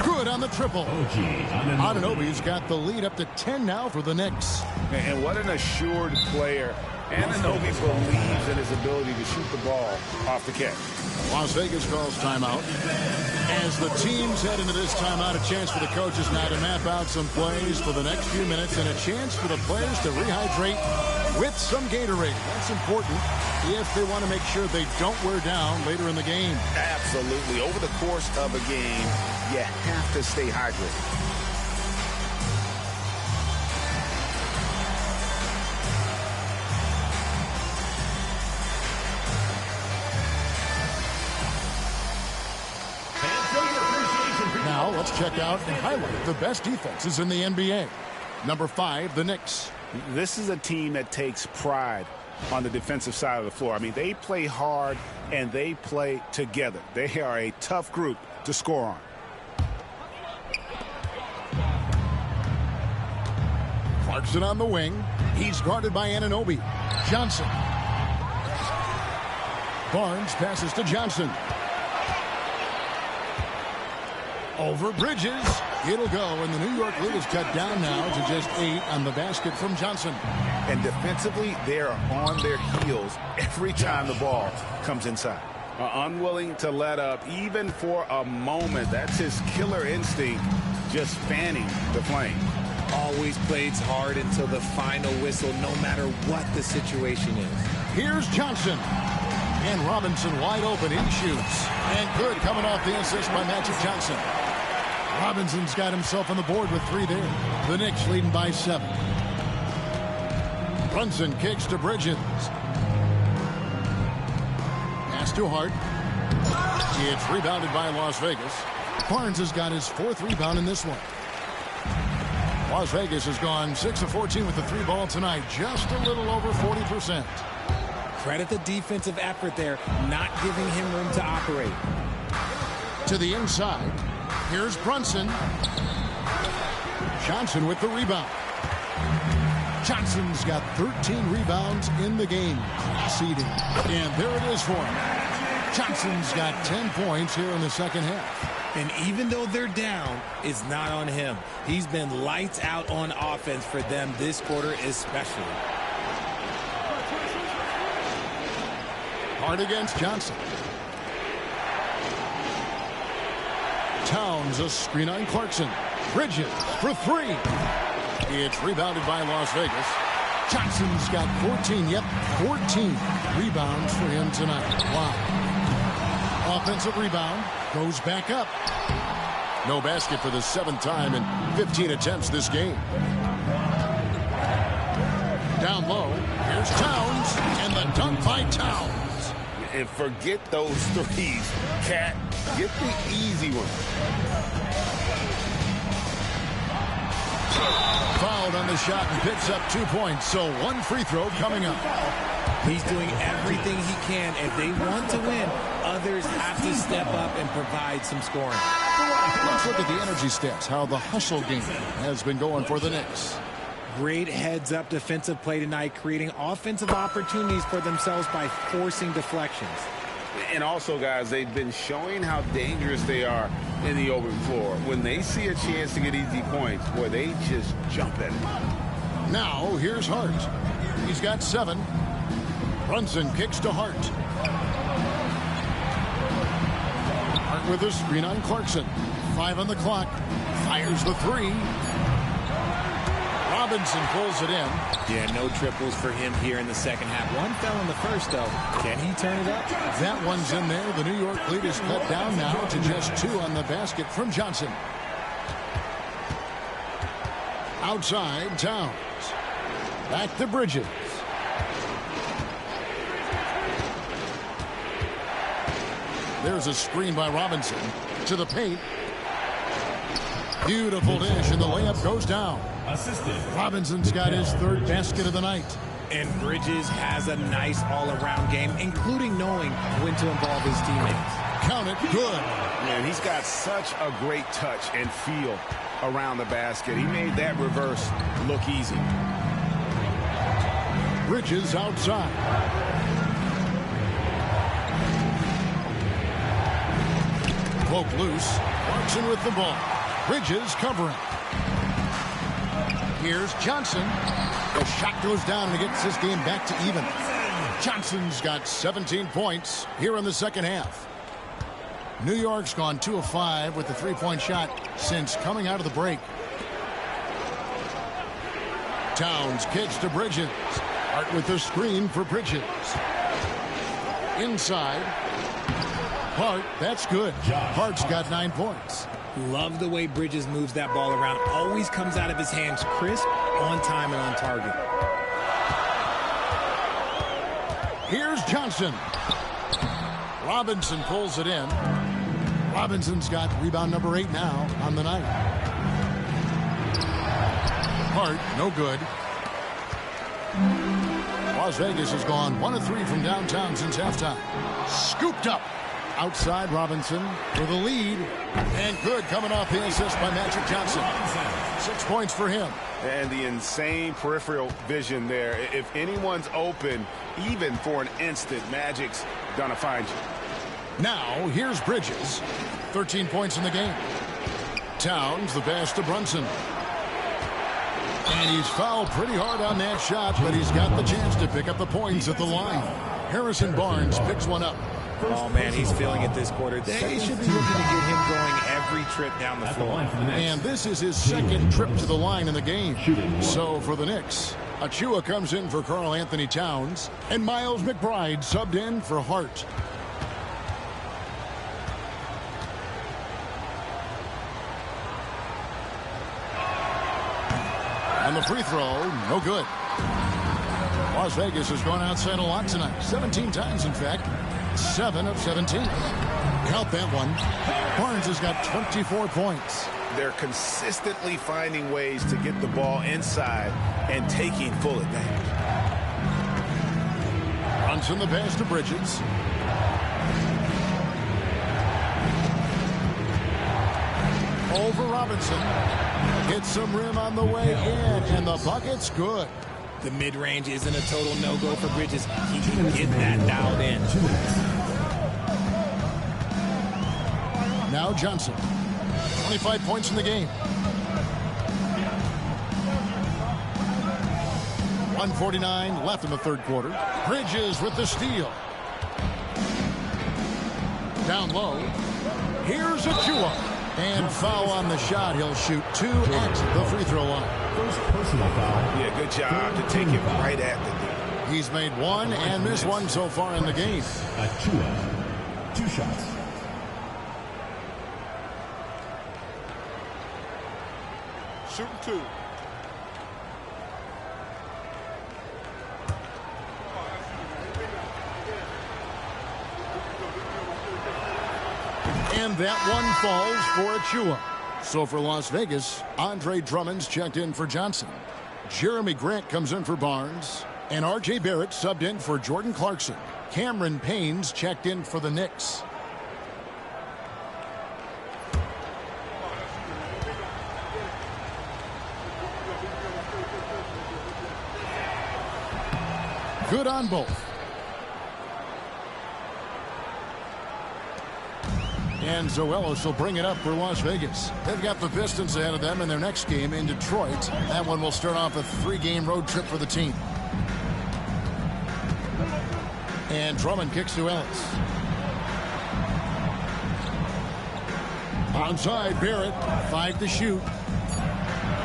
Good on the triple. Anunoby's got the lead up to 10 now for the Knicks. And what an assured player Anunoby believes in his ability to shoot the ball off the catch. Las Vegas calls timeout. As the teams head into this timeout, a chance for the coaches now to map out some plays for the next few minutes and a chance for the players to rehydrate with some Gatorade. That's important if they want to make sure they don't wear down later in the game. Absolutely. Over the course of a game, you have to stay hydrated. Now let's check out and highlight the best defenses in the NBA. Number 5, the Knicks. This is a team that takes pride on the defensive side of the floor. I mean, they play hard and they play together. They are a tough group to score on. Clarkson on the wing. He's guarded by Anunoby. Johnson. Barnes passes to Johnson. Over Bridges. It'll go, and the New York lead is cut down now to just 8 on the basket from Johnson. And defensively, they're on their heels every time the ball comes inside. Unwilling to let up even for a moment. That's his killer instinct, just fanning the flame. Always plays hard until the final whistle, no matter what the situation is. Here's Johnson. And Robinson wide open. He shoots. And good coming off the assist by Magic Johnson. Robinson's got himself on the board with 3 there. The Knicks leading by 7. Brunson kicks to Bridges. Pass to Hart. It's rebounded by Las Vegas. Barnes has got his 4th rebound in this one. Las Vegas has gone 6 of 14 with the 3 ball tonight. Just a little over 40%. Credit the defensive effort there, not giving him room to operate. To the inside. Here's Brunson. Johnson with the rebound. Johnson's got 13 rebounds in the game. Seeding. And there it is for him. Johnson's got 10 points here in the second half. And even though they're down, it's not on him. He's been lights out on offense for them this quarter especially. Hard against Johnson. Towns a screen on Clarkson. Bridges for 3. It's rebounded by Las Vegas. Johnson's got 14. Yep, 14 rebounds for him tonight. Wow. Offensive rebound goes back up. No basket for the 7th time in 15 attempts this game. Down low. Here's Towns. And the dunk by Towns. And forget those threes, Cat. Get the easy one. Fouled on the shot and picks up 2 points. So 1 free throw coming up. He's doing everything he can. If they want to win, others have to step up and provide some scoring. Let's look at the energy stats, how the hustle game has been going for the Knicks. Great heads-up defensive play tonight, creating offensive opportunities for themselves by forcing deflections. And also, guys, they've been showing how dangerous they are in the open floor. When they see a chance to get easy points, boy, they just jump at it. Now, here's Hart. He's got 7. Brunson kicks to Hart. Hart with a screen on Clarkson. 5 on the clock. Fires the 3. Robinson pulls it in. Yeah, no triples for him here in the second half. 1 fell in the first, though. Can he turn it up? That one's in there. The New York lead is cut down now to just 2 on the basket from Johnson. Outside, Towns. Back to Bridges. There's a screen by Robinson. To the paint. Beautiful dish, and the layup goes down. Robinson's got his 3rd basket of the night. And Bridges has a nice all-around game, including knowing when to involve his teammates. Count it, good. Man, he's got such a great touch and feel around the basket. He made that reverse look easy. Bridges outside. Poke loose. Clarkson with the ball. Bridges covering. Here's Johnson. The shot goes down and it gets this game back to even. Johnson's got 17 points here in the second half. New York's gone 2 of 5 with the three-point shot since coming out of the break. Towns kicks to Bridges. Hart with the screen for Bridges. Inside. Hart, that's good. Hart's got 9 points. Love the way Bridges moves that ball around. Always comes out of his hands crisp, on time, and on target. Here's Johnson. Robinson pulls it in. Robinson's got rebound number 8 now on the night. Hart, no good. Las Vegas has gone 1 of 3 from downtown since halftime. Scooped up. Outside Robinson for the lead. And good coming off the assist by Magic Johnson. 6 points for him. And the insane peripheral vision there. If anyone's open, even for an instant, Magic's gonna find you. Now, here's Bridges. 13 points in the game. Towns, the pass to Brunson. And he's fouled pretty hard on that shot, but he's got the chance to pick up the points at the line. Harrison Barnes picks one up. Oh, man, he's feeling it this quarter. They should be looking to get him going every trip down the floor. And this is his second trip to the line in the game. So for the Knicks, Achua comes in for Karl Anthony Towns, and Miles McBride subbed in for Hart. And the free throw, no good. Las Vegas has gone outside a lot tonight. 17 times, in fact. 7 of 17. Count that one. Barnes has got 24 points. They're consistently finding ways to get the ball inside and taking full advantage. Brunson the pass to Bridges. Over Robinson. Hits some rim on the way in, and the bucket's good. The mid-range isn't a total no-go for Bridges. He can get that dialed in. Now Johnson. 25 points in the game. 1:49 left in the third quarter. Bridges with the steal. Down low. Here's Achua. And foul on the shot. He'll shoot 2 at the free throw line. First personal foul. Yeah, good job to take it right at the D. He's made 1 and missed 1 so far in the game. Achua. 2 shots. Shooting 2. And that one falls for Achua. So for Las Vegas, Andre Drummond's checked in for Johnson. Jeremy Grant comes in for Barnes. And R.J. Barrett subbed in for Jordan Clarkson. Cameron Payne's checked in for the Knicks. Good on both. And Zoelos will bring it up for Las Vegas. They've got the Pistons ahead of them in their next game in Detroit. That one will start off a 3-game road trip for the team. And Drummond kicks to Ellis. Onside, Barrett. 5 to shoot.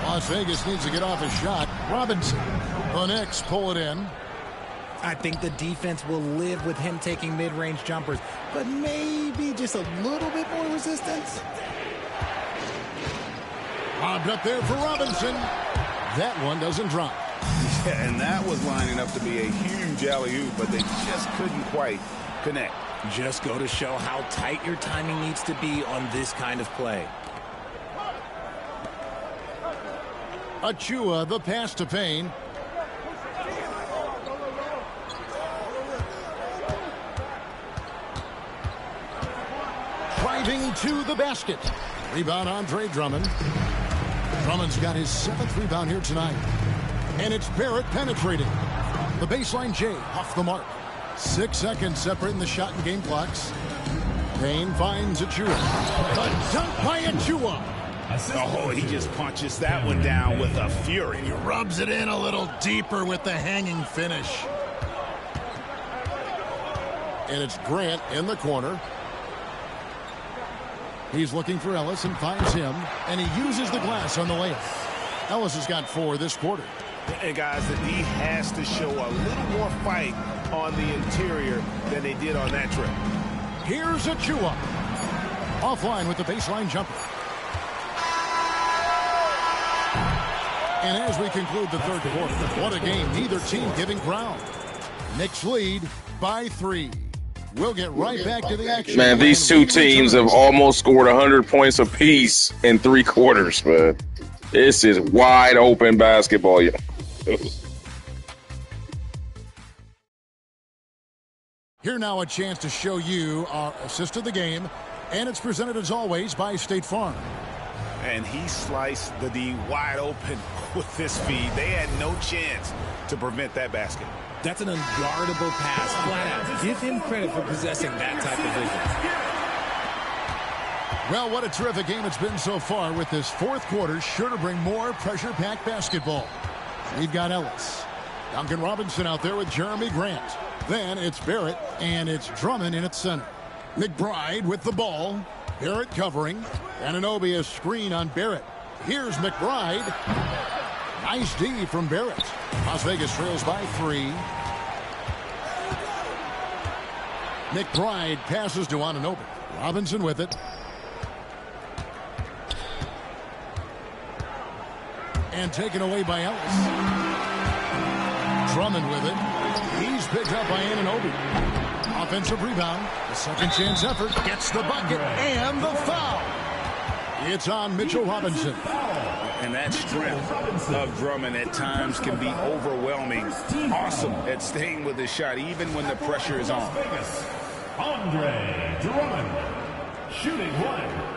Las Vegas needs to get off a shot. Robinson. The Knicks pull it in. I think the defense will live with him taking mid-range jumpers, but maybe just a little bit more resistance. Lobbed up there for Robinson. That one doesn't drop. Yeah, and that was lining up to be a huge alley-oop, but they just couldn't quite connect. Just go to show how tight your timing needs to be on this kind of play. Achua, the pass to Payne. Driving to the basket. Rebound Andre Drummond. Drummond's got his 7th rebound here tonight. And it's Barrett penetrating. The baseline J off the mark. 6 seconds separating the shot and game clocks. Payne finds Achua. A dunk by Achua. Oh, he just punches that one down with a fury. He rubs it in a little deeper with the hanging finish. And it's Grant in the corner. He's looking for Ellis and finds him, and he uses the glass on the layup. Ellis has got 4 this quarter. And guys, the D has to show a little more fight on the interior than they did on that trip. Here's Achua. Offline with the baseline jumper. And as we conclude the third quarter, what a game. Neither team giving ground. Knicks lead by 3. We'll get right back to the action. Man, these two teams have almost scored 100 points apiece in 3 quarters, man. This is wide open basketball. Here now a chance to show you our assist of the game, and it's presented as always by State Farm. And he sliced the D wide open with this feed. They had no chance to prevent that basket. That's an unguardable pass, flat out. Give him credit for possessing that type of vision. Well, what a terrific game it's been so far, with this fourth quarter sure to bring more pressure-packed basketball. We've got Ellis. Duncan Robinson out there with Jeremy Grant. Then it's Barrett, and it's Drummond in at center. McBride with the ball. Barrett covering. Anunoby a screen on Barrett. Here's McBride. Nice D from Barrett. Las Vegas trails by 3. McBride passes to Anunoby. Robinson with it. And taken away by Ellis. Drummond with it. He's picked up by Anunoby. Offensive rebound. The second chance effort. Gets the bucket and the foul. It's on Mitchell Robinson. And that strength of Drummond at times can be overwhelming. Awesome at staying with the shot even when the pressure is on. Andre Drummond, shooting 1.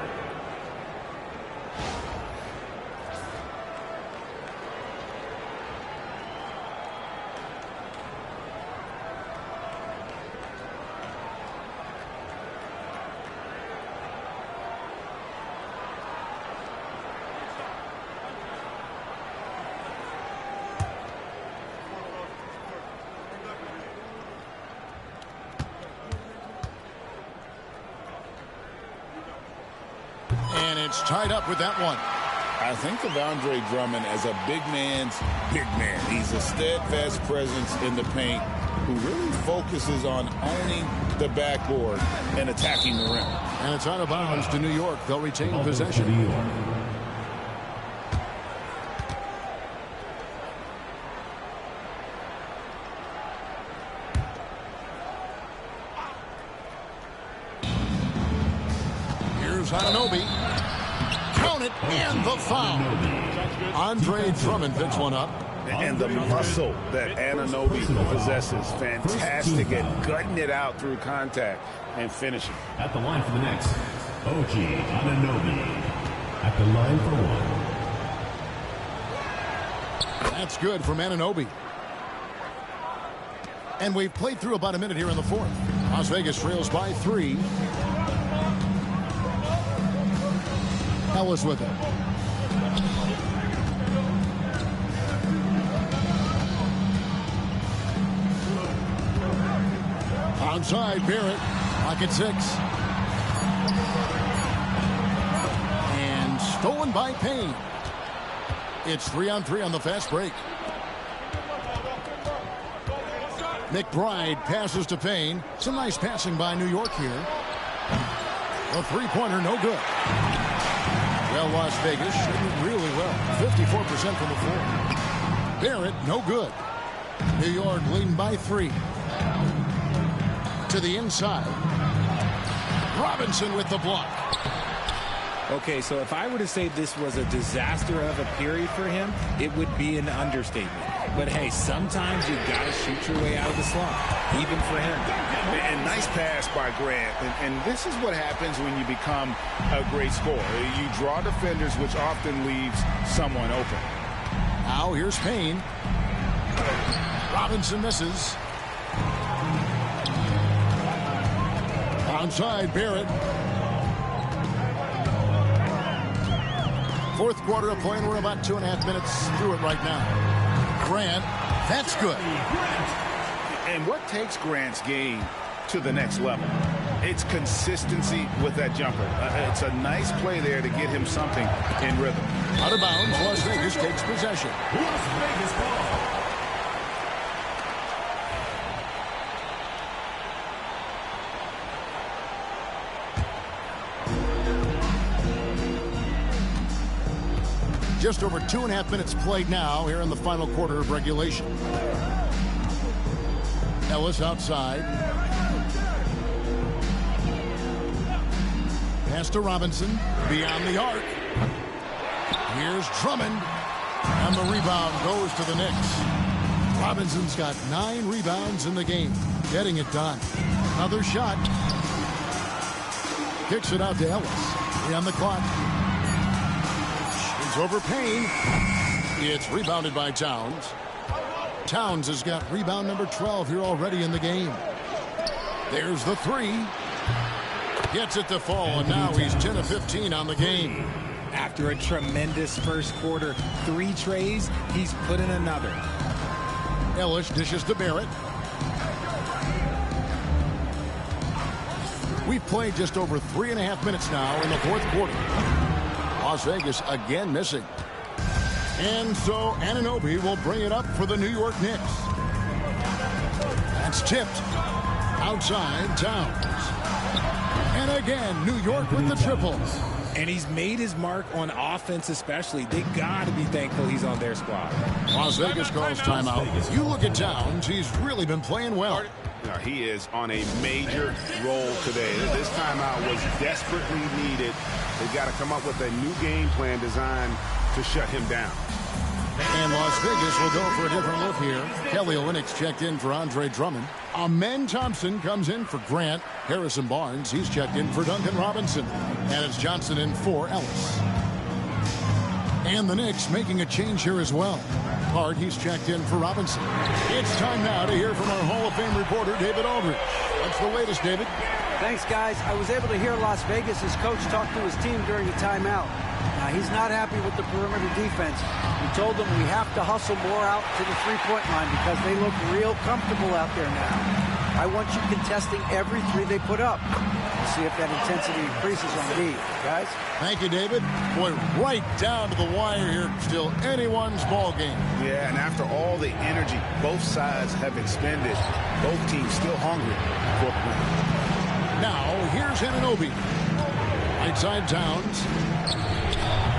It's tied up with that one. I think of Andre Drummond as a big man's big man. He's a steadfast presence in the paint who really focuses on owning the backboard and attacking the rim. And it's out of bounds to New York. They'll retain possession. Here's Anunoby. Count it, and the foul. Andre Drummond picks one up. And the muscle that Anunoby possesses, fantastic at gutting it out through contact and finishing. At the line for the Knicks, OG Anunoby. At the line for 1. That's good from Anunoby. And we've played through about a minute here in the fourth. Las Vegas trails by 3. Ellis with it. Onside, Barrett. Pocket 6. And stolen by Payne. It's 3-on-3 on the fast break. McBride passes to Payne. Some nice passing by New York here. A three-pointer, no good. Well, Las Vegas shooting really well. 54% from the floor. Barrett, no good. New York leading by 3. To the inside. Robinson with the block. Okay, so if I were to say this was a disaster of a period for him, it would be an understatement. But hey, sometimes you got to shoot your way out of the slump, even for him. And nice pass by Grant. And this is what happens when you become a great scorer. You draw defenders, which often leaves someone open. Now here's Payne. Robinson misses. Onside, Barrett. Fourth quarter of play, and we're about 2.5 minutes through it right now. Grant, that's good. And what takes Grant's game to the next level? It's consistency with that jumper. It's a nice play there to get him something in rhythm. Out of bounds, Las Vegas takes possession. Las Vegas ball. Just over 2.5 minutes played now here in the final quarter of regulation. Ellis outside. Pass to Robinson. Beyond the arc. Here's Drummond. And the rebound goes to the Knicks. Robinson's got 9 rebounds in the game. Getting it done. Another shot. Kicks it out to Ellis. 3 on the clock. It's over Payne. It's rebounded by Towns. Towns has got rebound number 12 here already in the game. There's the 3. Gets it to fall, and now he's 10 of 15 on the game. After a tremendous first quarter, 3 trays, he's put in another. Ellis dishes to Barrett. We've played just over 3.5 minutes now in the fourth quarter. Las Vegas again missing. And so Anunoby will bring it up for the New York Knicks. That's tipped. Outside Towns. And again, New York with the triple. And he's made his mark on offense especially. They got to be thankful he's on their squad. Las Vegas calls timeout. You look at Towns, he's really been playing well. He is on a major role today. This timeout was desperately needed. They've got to come up with a new game plan designed to shut him down. And Las Vegas will go for a different look here. Kelly Olynyk's checked in for Andre Drummond. Amen Thompson comes in for Grant. Harrison Barnes, he's checked in for Duncan Robinson. And it's Johnson in for Ellis. And the Knicks making a change here as well. Hart, he's checked in for Robinson. It's time now to hear from our Hall of Fame reporter, David Aldridge. What's the latest, David? Thanks, guys. I was able to hear Las Vegas' coach talk to his team during the timeout. Now, he's not happy with the perimeter defense. He told them we have to hustle more out to the three-point line because they look real comfortable out there now. I want you contesting every 3 they put up. We'll see if that intensity increases on D, guys. Thank you, David. Boy, right down to the wire here. Still anyone's ball game. Yeah, and after all the energy both sides have expended, both teams still hungry for the win. Now, here's Anunoby. Right side Towns.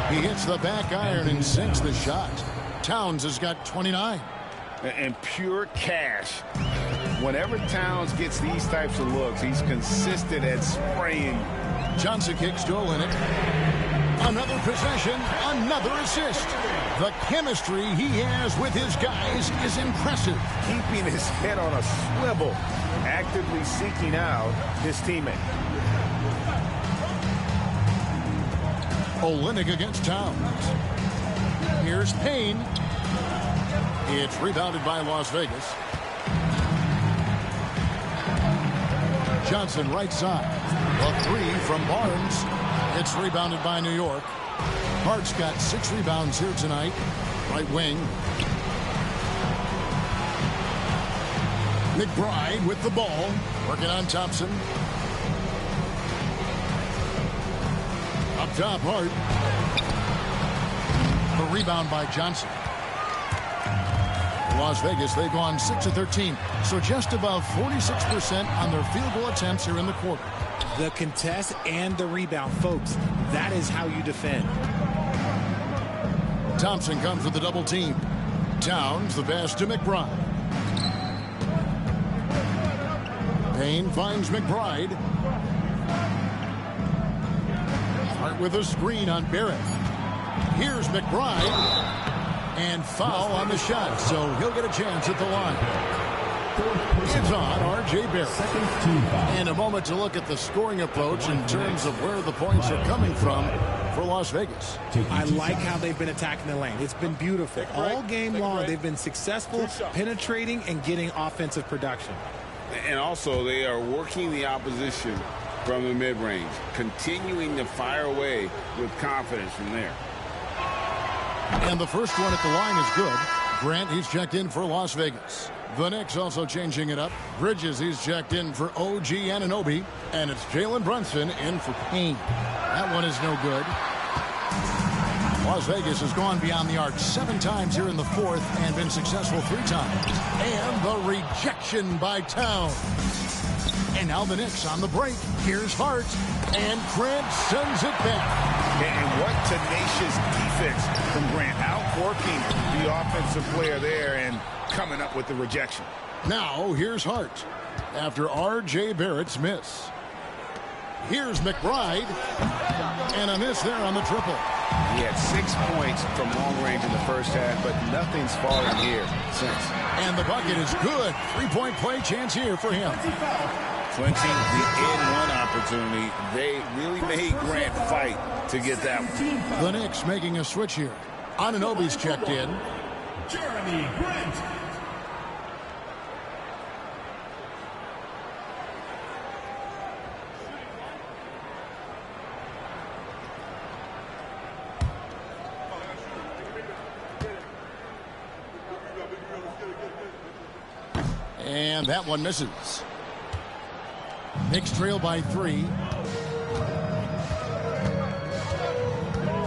He hits the back iron and sinks the shot. Towns has got 29. And pure cash. Whenever Towns gets these types of looks, he's consistent at spraying. Johnson kicks to Olynyk. Another possession, another assist. The chemistry he has with his guys is impressive. Keeping his head on a swivel, actively seeking out his teammate. Olynyk against Towns. Here's Payne. It's rebounded by Las Vegas. Johnson right side. A 3 from Barnes. It's rebounded by New York. Hart's got 6 rebounds here tonight. Right wing. McBride with the ball. Working on Thompson. Up top, Hart. The rebound by Johnson. Las Vegas, they've gone 6 of 13, so just above 46% on their field goal attempts here in the quarter. The contest and the rebound, folks, that is how you defend. Thompson comes with the double team. Towns, the pass to McBride. Payne finds McBride. Hart with a screen on Barrett. Here's McBride. And foul on the shot, so he'll get a chance at the line. It's on R.J. Barrett. In a moment to look at the scoring approach in terms of where the points are coming from for Las Vegas. I like how they've been attacking the lane. It's been beautiful. All game long, they've been successful penetrating and getting offensive production. And also, they are working the opposition from the mid-range, continuing to fire away with confidence from there. And the first one at the line is good. Grant, he's checked in for Las Vegas. The Knicks also changing it up. Bridges, he's checked in for OG Anunoby. And it's Jalen Brunson in for Payne. That one is no good. Las Vegas has gone beyond the arc 7 times here in the fourth and been successful 3 times. And the rejection by Towns. And now the Knicks on the break. Here's Hart. And Grant sends it back. And what tenacious defense from Grant. Outworking the offensive player there and coming up with the rejection. Now here's Hart after R.J. Barrett's miss. Here's McBride. And a miss there on the triple. He had 6 points from long range in the first half, but nothing's fallen here since. And the bucket is good. 3-point play chance here for him. Clinching the N1 opportunity. They really made Grant fight to get that one. The Knicks making a switch here. Anunoby's checked in. Jeremy Grant. And that one misses. Knicks trail by 3.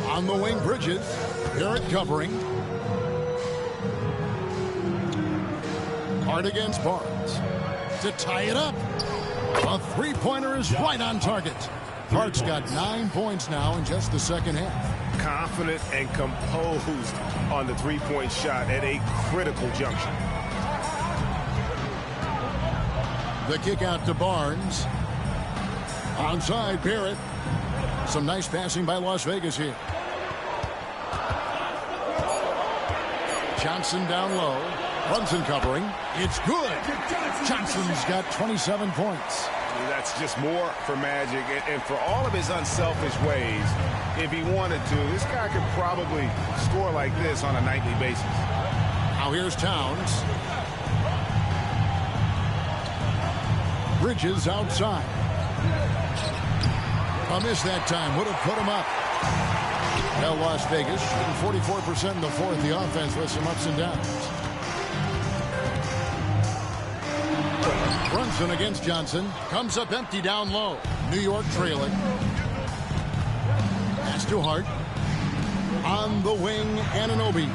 On the wing, Bridges. Barrett covering. Hard against Barnes. To tie it up. A 3-pointer is right on target. Hart's got 9 points now in just the second half. Confident and composed on the 3-point shot at a critical junction. The kick out to Barnes. Onside, Barrett. Some nice passing by Las Vegas here. Johnson down low. Brunson covering. It's good. Johnson's got 27 points. That's just more for Magic. And for all of his unselfish ways, if he wanted to, this guy could probably score like this on a nightly basis. Now here's Towns. Bridges outside. A miss that time. Would have put him up. Now Las Vegas shooting 44% in the fourth. The offense with some ups and downs. Brunson against Johnson. Comes up empty down low. New York trailing. Pass to Hart. On the wing, Anunoby.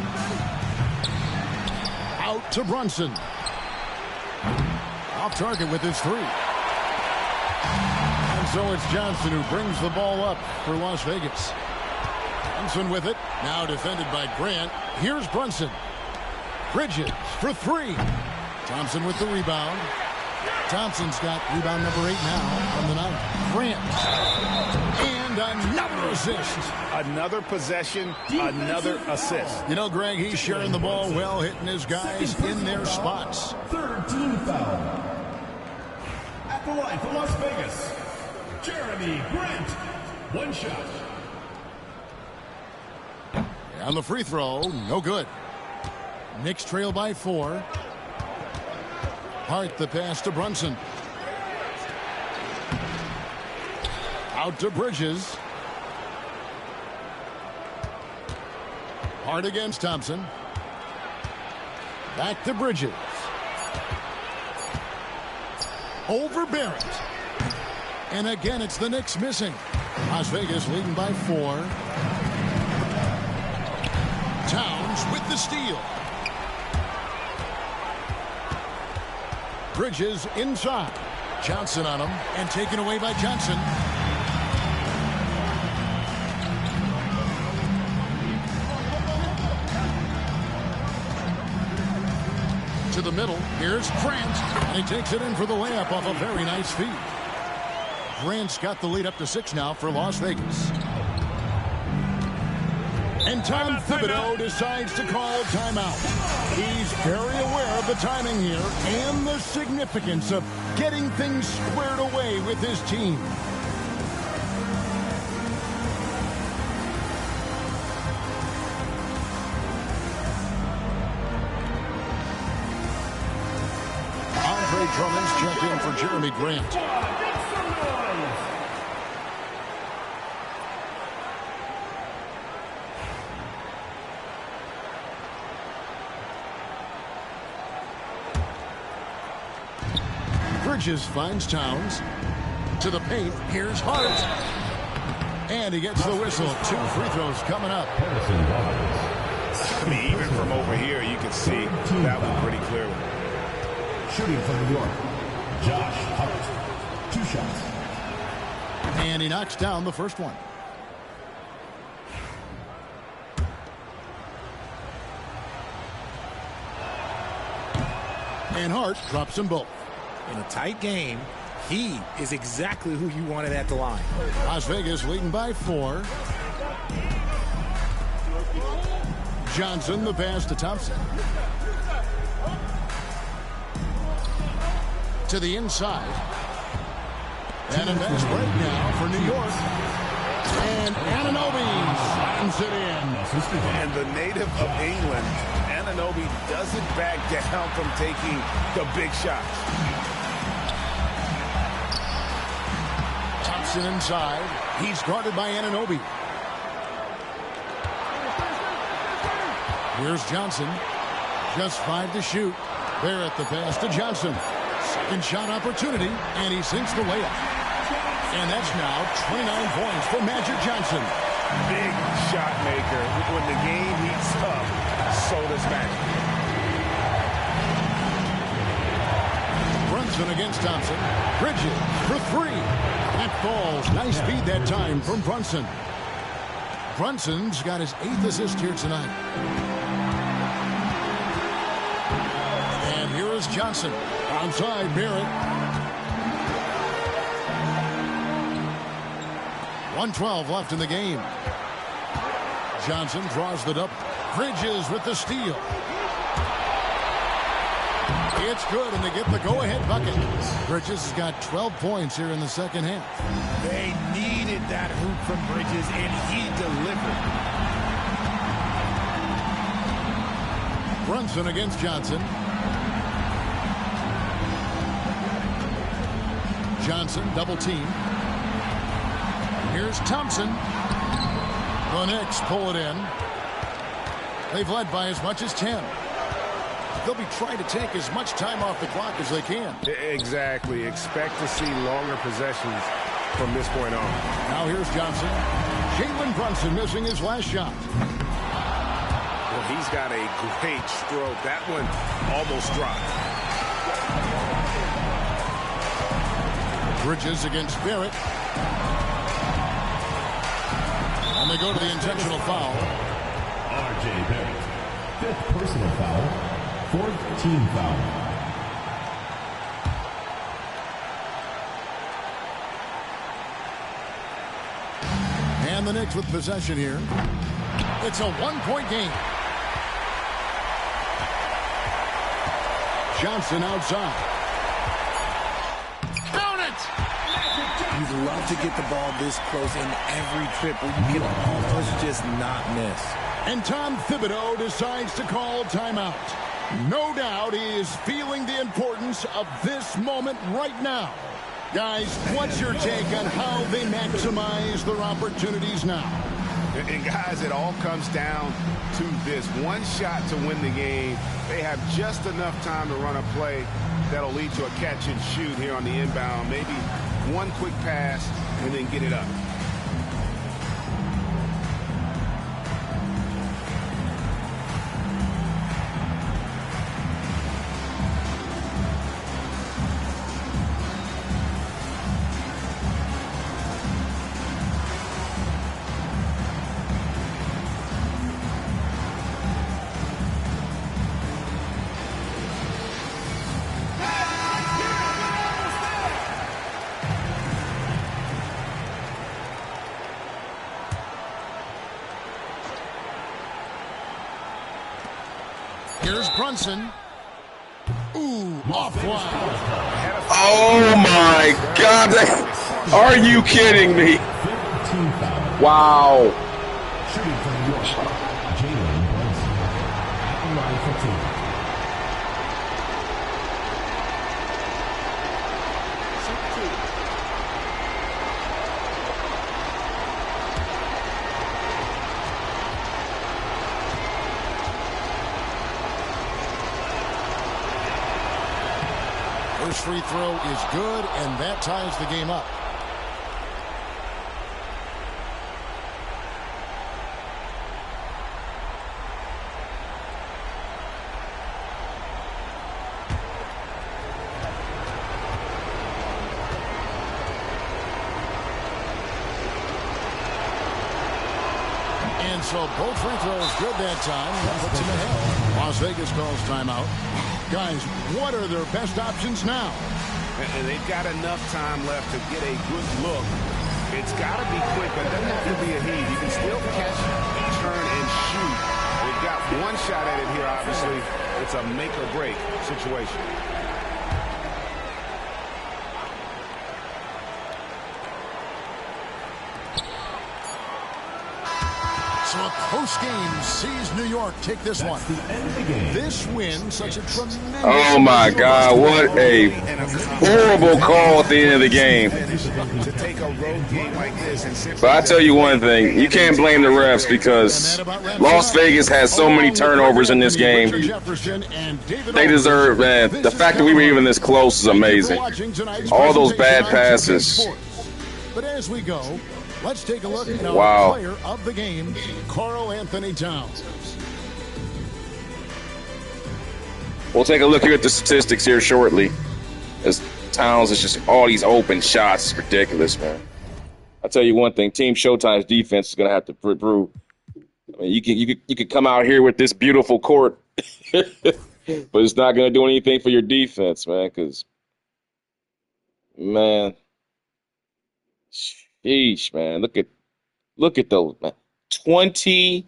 Out to Brunson. Off target with his 3. And so it's Johnson who brings the ball up for Las Vegas. Brunson with it. Now defended by Grant. Here's Brunson. Bridges for 3. Thompson with the rebound. Thompson's got rebound number 8 now from the night. Grant. And another assist. Another possession, another assist. You know, Greg, he's sharing the ball well, hitting his guys in their spots. Third team foul. At the line for Las Vegas, Jeremy Grant. 1 shot. On the free throw, no good. Knicks trail by 4. Hart the pass to Brunson. Out to Bridges. Hart against Thompson. Back to Bridges. Over Barrett. And again, it's the Knicks missing. Las Vegas leading by 4. Towns with the steal. Bridges inside. Johnson on him and taken away by Johnson. To the middle. Here's Grant. And he takes it in for the layup off a very nice feed. Grant's got the lead up to 6 now for Las Vegas. And Tom Thibodeau decides to call timeout. He's very aware of the timing here and the significance of getting things squared away with his team. Andre Drummond's checked in for Jeremy Grant. Bridges finds Towns. To the paint. Here's Hart. And he gets the whistle. 2 free throws coming up. I mean, even from over here, you can see that one pretty clearly. Shooting from New York, Josh Hart. 2 shots. And he knocks down the first one. And Hart drops them both. In a tight game, he is exactly who you wanted at the line. Las Vegas leading by 4. Johnson, the pass to Thompson. To the inside. And a fast break now for New York. And Anunoby slams it in. And the native of England, Anunoby doesn't back down from taking the big shots. Thompson inside. He's guarded by Anunoby. Here's Johnson. Just 5 to shoot. Barrett the pass to Johnson. Second shot opportunity, and he sinks the layup. And that's now 29 points for Magic Johnson. Big shot maker. When the game heats up, so does Magic. Brunson against Thompson. Bridges for 3. That falls. Nice feed that time from Brunson. Brunson's got his 8th assist here tonight. And here is Johnson. Outside Barrett. 1:12 left in the game. Johnson draws the double. Bridges with the steal. It's good, and they get the go-ahead bucket. Bridges has got 12 points here in the second half. They needed that hoop from Bridges, and he delivered. Brunson against Johnson. Johnson, double team. Here's Thompson. The Knicks pull it in. They've led by as much as 10. They'll be trying to take as much time off the clock as they can. Exactly. Expect to see longer possessions from this point on. Now here's Johnson. Jalen Brunson missing his last shot. Well, he's got a great stroke. That one almost dropped. Bridges against Barrett. And they go to the intentional foul. R.J. Barrett. 5th personal foul. 4th team foul. And the Knicks with possession here. It's a 1-point game. Johnson outside. Count it! You'd love to get the ball this close in every trip where you can almost just not miss. And Tom Thibodeau decides to call timeout. No doubt he is feeling the importance of this moment right now. Guys, what's your take on how they maximize their opportunities now? And guys, it all comes down to this. One shot to win the game. They have just enough time to run a play that'll lead to a catch and shoot here on the inbound. Maybe one quick pass and then get it up. Here's Brunson. Ooh, offline. Oh my God! Are you kidding me? Wow. Shooting from New York, Jalen Brunson. At the line for 2. First free throw is good, and that ties the game up. So both free throws good that time. That puts them ahead. Las Vegas calls timeout. Guys, what are their best options now? And they've got enough time left to get a good look. It's got to be quick, but it doesn't have to be a heave. You can still catch, turn, and shoot. They've got one shot at it here, obviously. It's a make-or-break situation. So a close game sees New York take this one. This win, such a tremendous... Oh, my God. What a horrible call at the end of the game. But I tell you one thing. You can't blame the refs because Las Vegas has so many turnovers in this game. They deserve, man. The fact that we were even this close is amazing. All those bad passes. But as we go... let's take a look at our player of the game, Karl Anthony Towns. We'll take a look here at the statistics here shortly. As Towns is just all these open shots. It's ridiculous, man. I'll tell you one thing. Team Showtime's defense is going to have to prove. I mean, you could come out here with this beautiful court, but it's not going to do anything for your defense, man, because, man, sheesh, man. Look at those, man. 20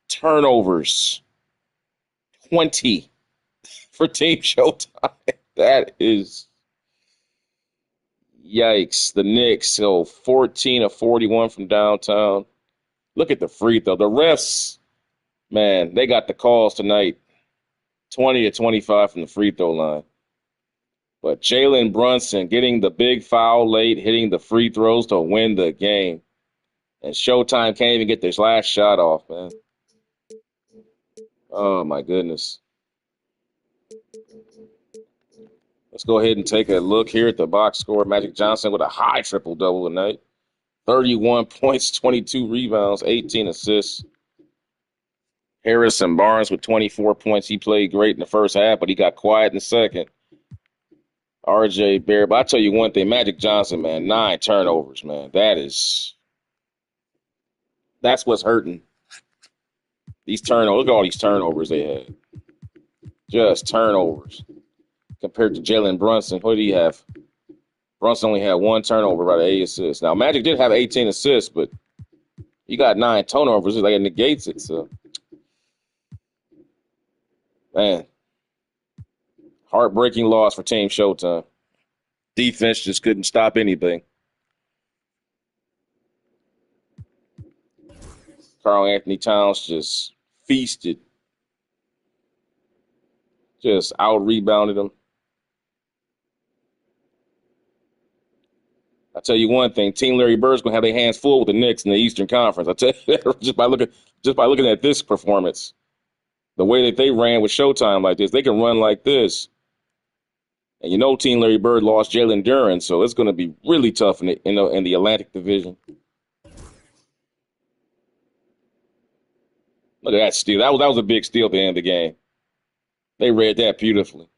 turnovers. 20 for Team Showtime. That is yikes. The Knicks, 14 of 41 from downtown. Look at the free throw. The refs, man, they got the calls tonight. 20 to 25 from the free throw line. But Jalen Brunson getting the big foul late, hitting the free throws to win the game. And Showtime can't even get this last shot off, man. Oh, my goodness. Let's go ahead and take a look here at the box score. Magic Johnson with a high triple-double tonight. 31 points, 22 rebounds, 18 assists. Harrison Barnes with 24 points. He played great in the first half, but he got quiet in the second. RJ Barrett. But I'll tell you one thing, Magic Johnson, man, 9 turnovers, man. That's what's hurting. These turnovers, look at all these turnovers they had. Just turnovers. Compared to Jalen Brunson, what did he have? Brunson only had 1 turnover, about 8 assists. Now, Magic did have 18 assists, but he got 9 turnovers. Like it negates it, so. Man. Heartbreaking loss for Team Showtime. Defense just couldn't stop anything. Karl Anthony Towns just feasted. Just out-rebounded him. I tell you one thing, Team Larry Bird's gonna have their hands full with the Knicks in the Eastern Conference. I tell you that just by looking at this performance, the way that they ran with Showtime like this, they can run like this. And you know, Team Larry Bird lost Jalen Duren, so it's going to be really tough in the Atlantic Division. Look at that steal. That was a big steal at the end of the game. They read that beautifully.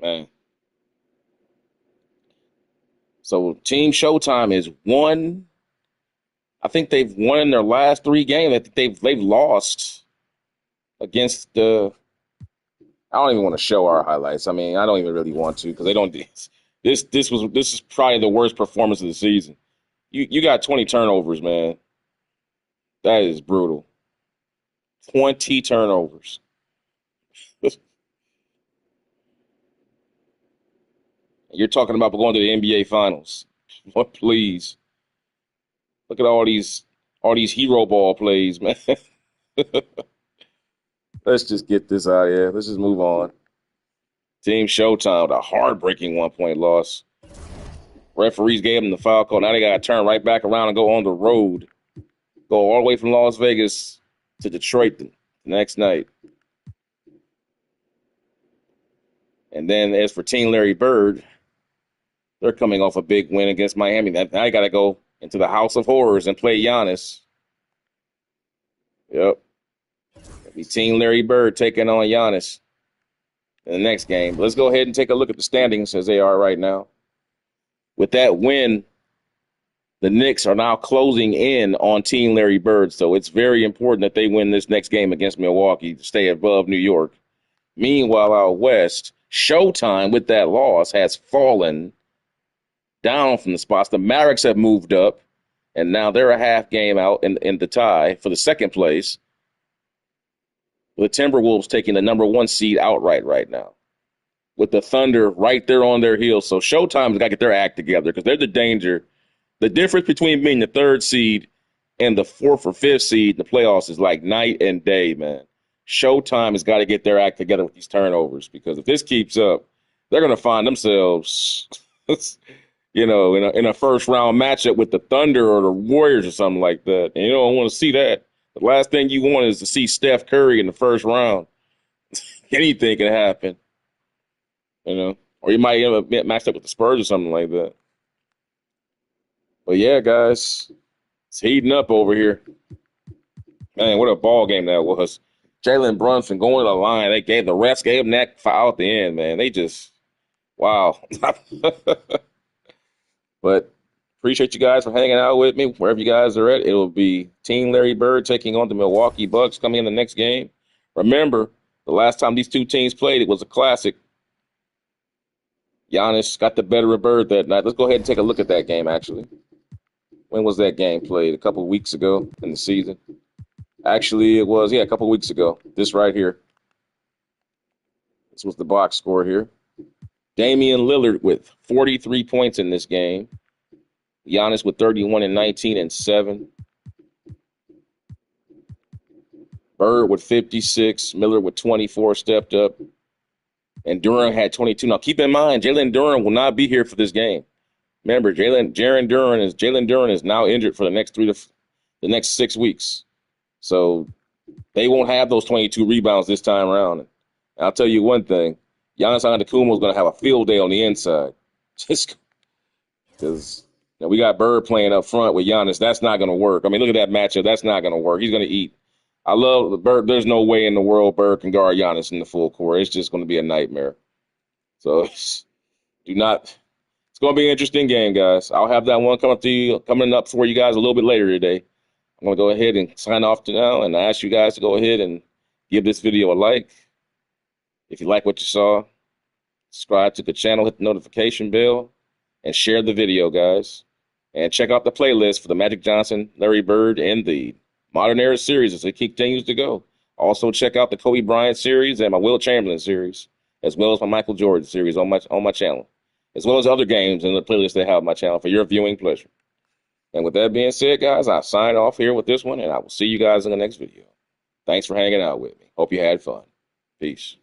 Man. So Team Showtime is one. I think they've won in their last 3 games. I think they've lost against the. I don't even want to show our highlights. I mean, I don't even really want to because they don't. This is probably the worst performance of the season. You got 20 turnovers, man. That is brutal. 20 turnovers. You're talking about going to the NBA Finals. What, please? Look at all these hero ball plays, man. Let's just get this out of here. Let's just move on. Team Showtime with a heartbreaking 1-point loss. Referees gave them the foul call. Now they got to turn right back around and go on the road. Go all the way from Las Vegas to Detroit next night. And then as for Team Larry Bird, they're coming off a big win against Miami. Now I got to go into the House of Horrors and play Giannis. Yep. It'll be Team Larry Bird taking on Giannis in the next game. Let's go ahead and take a look at the standings as they are right now. With that win, the Knicks are now closing in on Team Larry Bird, so it's very important that they win this next game against Milwaukee to stay above New York. Meanwhile, out west, Showtime with that loss has fallen down from the spots. The Mavericks have moved up, and now they're a half game out in the tie for the second place. The Timberwolves taking the number 1 seed outright right now, with the Thunder right there on their heels. So Showtime's got to get their act together because they're the danger. The difference between being the 3rd seed and the 4th or 5th seed in the playoffs is like night and day, man. Showtime has got to get their act together with these turnovers, because if this keeps up, they're going to find themselves, in a first-round matchup with the Thunder or the Warriors or something like that. And you don't want to see that. The last thing you want is to see Steph Curry in the first round. Anything can happen, or you might end up matched up with the Spurs or something like that. But yeah, guys, it's heating up over here. Man, what a ball game that was. Jalen Brunson going to the line. The refs gave him that foul at the end, man. They just, wow. But appreciate you guys for hanging out with me wherever you guys are at. It'll be Team Larry Bird taking on the Milwaukee Bucks coming in the next game. Remember, the last time these two teams played, it was a classic. Giannis got the better of Bird that night. Let's go ahead and take a look at that game, actually. When was that game played? A couple of weeks ago in the season. Actually, it was, a couple of weeks ago. This right here. This was the box score here. Damian Lillard with 43 points in this game. Giannis with 31 and 19 and 7. Bird with 56. Miller with 24 stepped up. And Duran had 22. Now, keep in mind, Jalen Duran will not be here for this game. Remember, Jalen Duran is now injured for the next 6 weeks. So they won't have those 22 rebounds this time around. And I'll tell you one thing. Giannis Antetokounmpo is going to have a field day on the inside. Just because we got Bird playing up front with Giannis. That's not going to work. I mean, look at that matchup. That's not going to work. He's going to eat. I love Bird. There's no way in the world Bird can guard Giannis in the full court. It's just going to be a nightmare. So it's going to be an interesting game, guys. I'll have that one coming up for you guys a little bit later today. I'm going to go ahead and sign off to now, and I ask you guys to go ahead and give this video a like. If you like what you saw, subscribe to the channel, hit the notification bell, and share the video, guys. And check out the playlist for the Magic Johnson, Larry Bird, and the Modern Era series as it continues to go. Also, check out the Kobe Bryant series and my Will Chamberlain series, as well as my Michael Jordan series on my channel, as well as other games in the playlist they have on my channel for your viewing pleasure. And with that being said, guys, I'll sign off here with this one, and I will see you guys in the next video. Thanks for hanging out with me. Hope you had fun. Peace.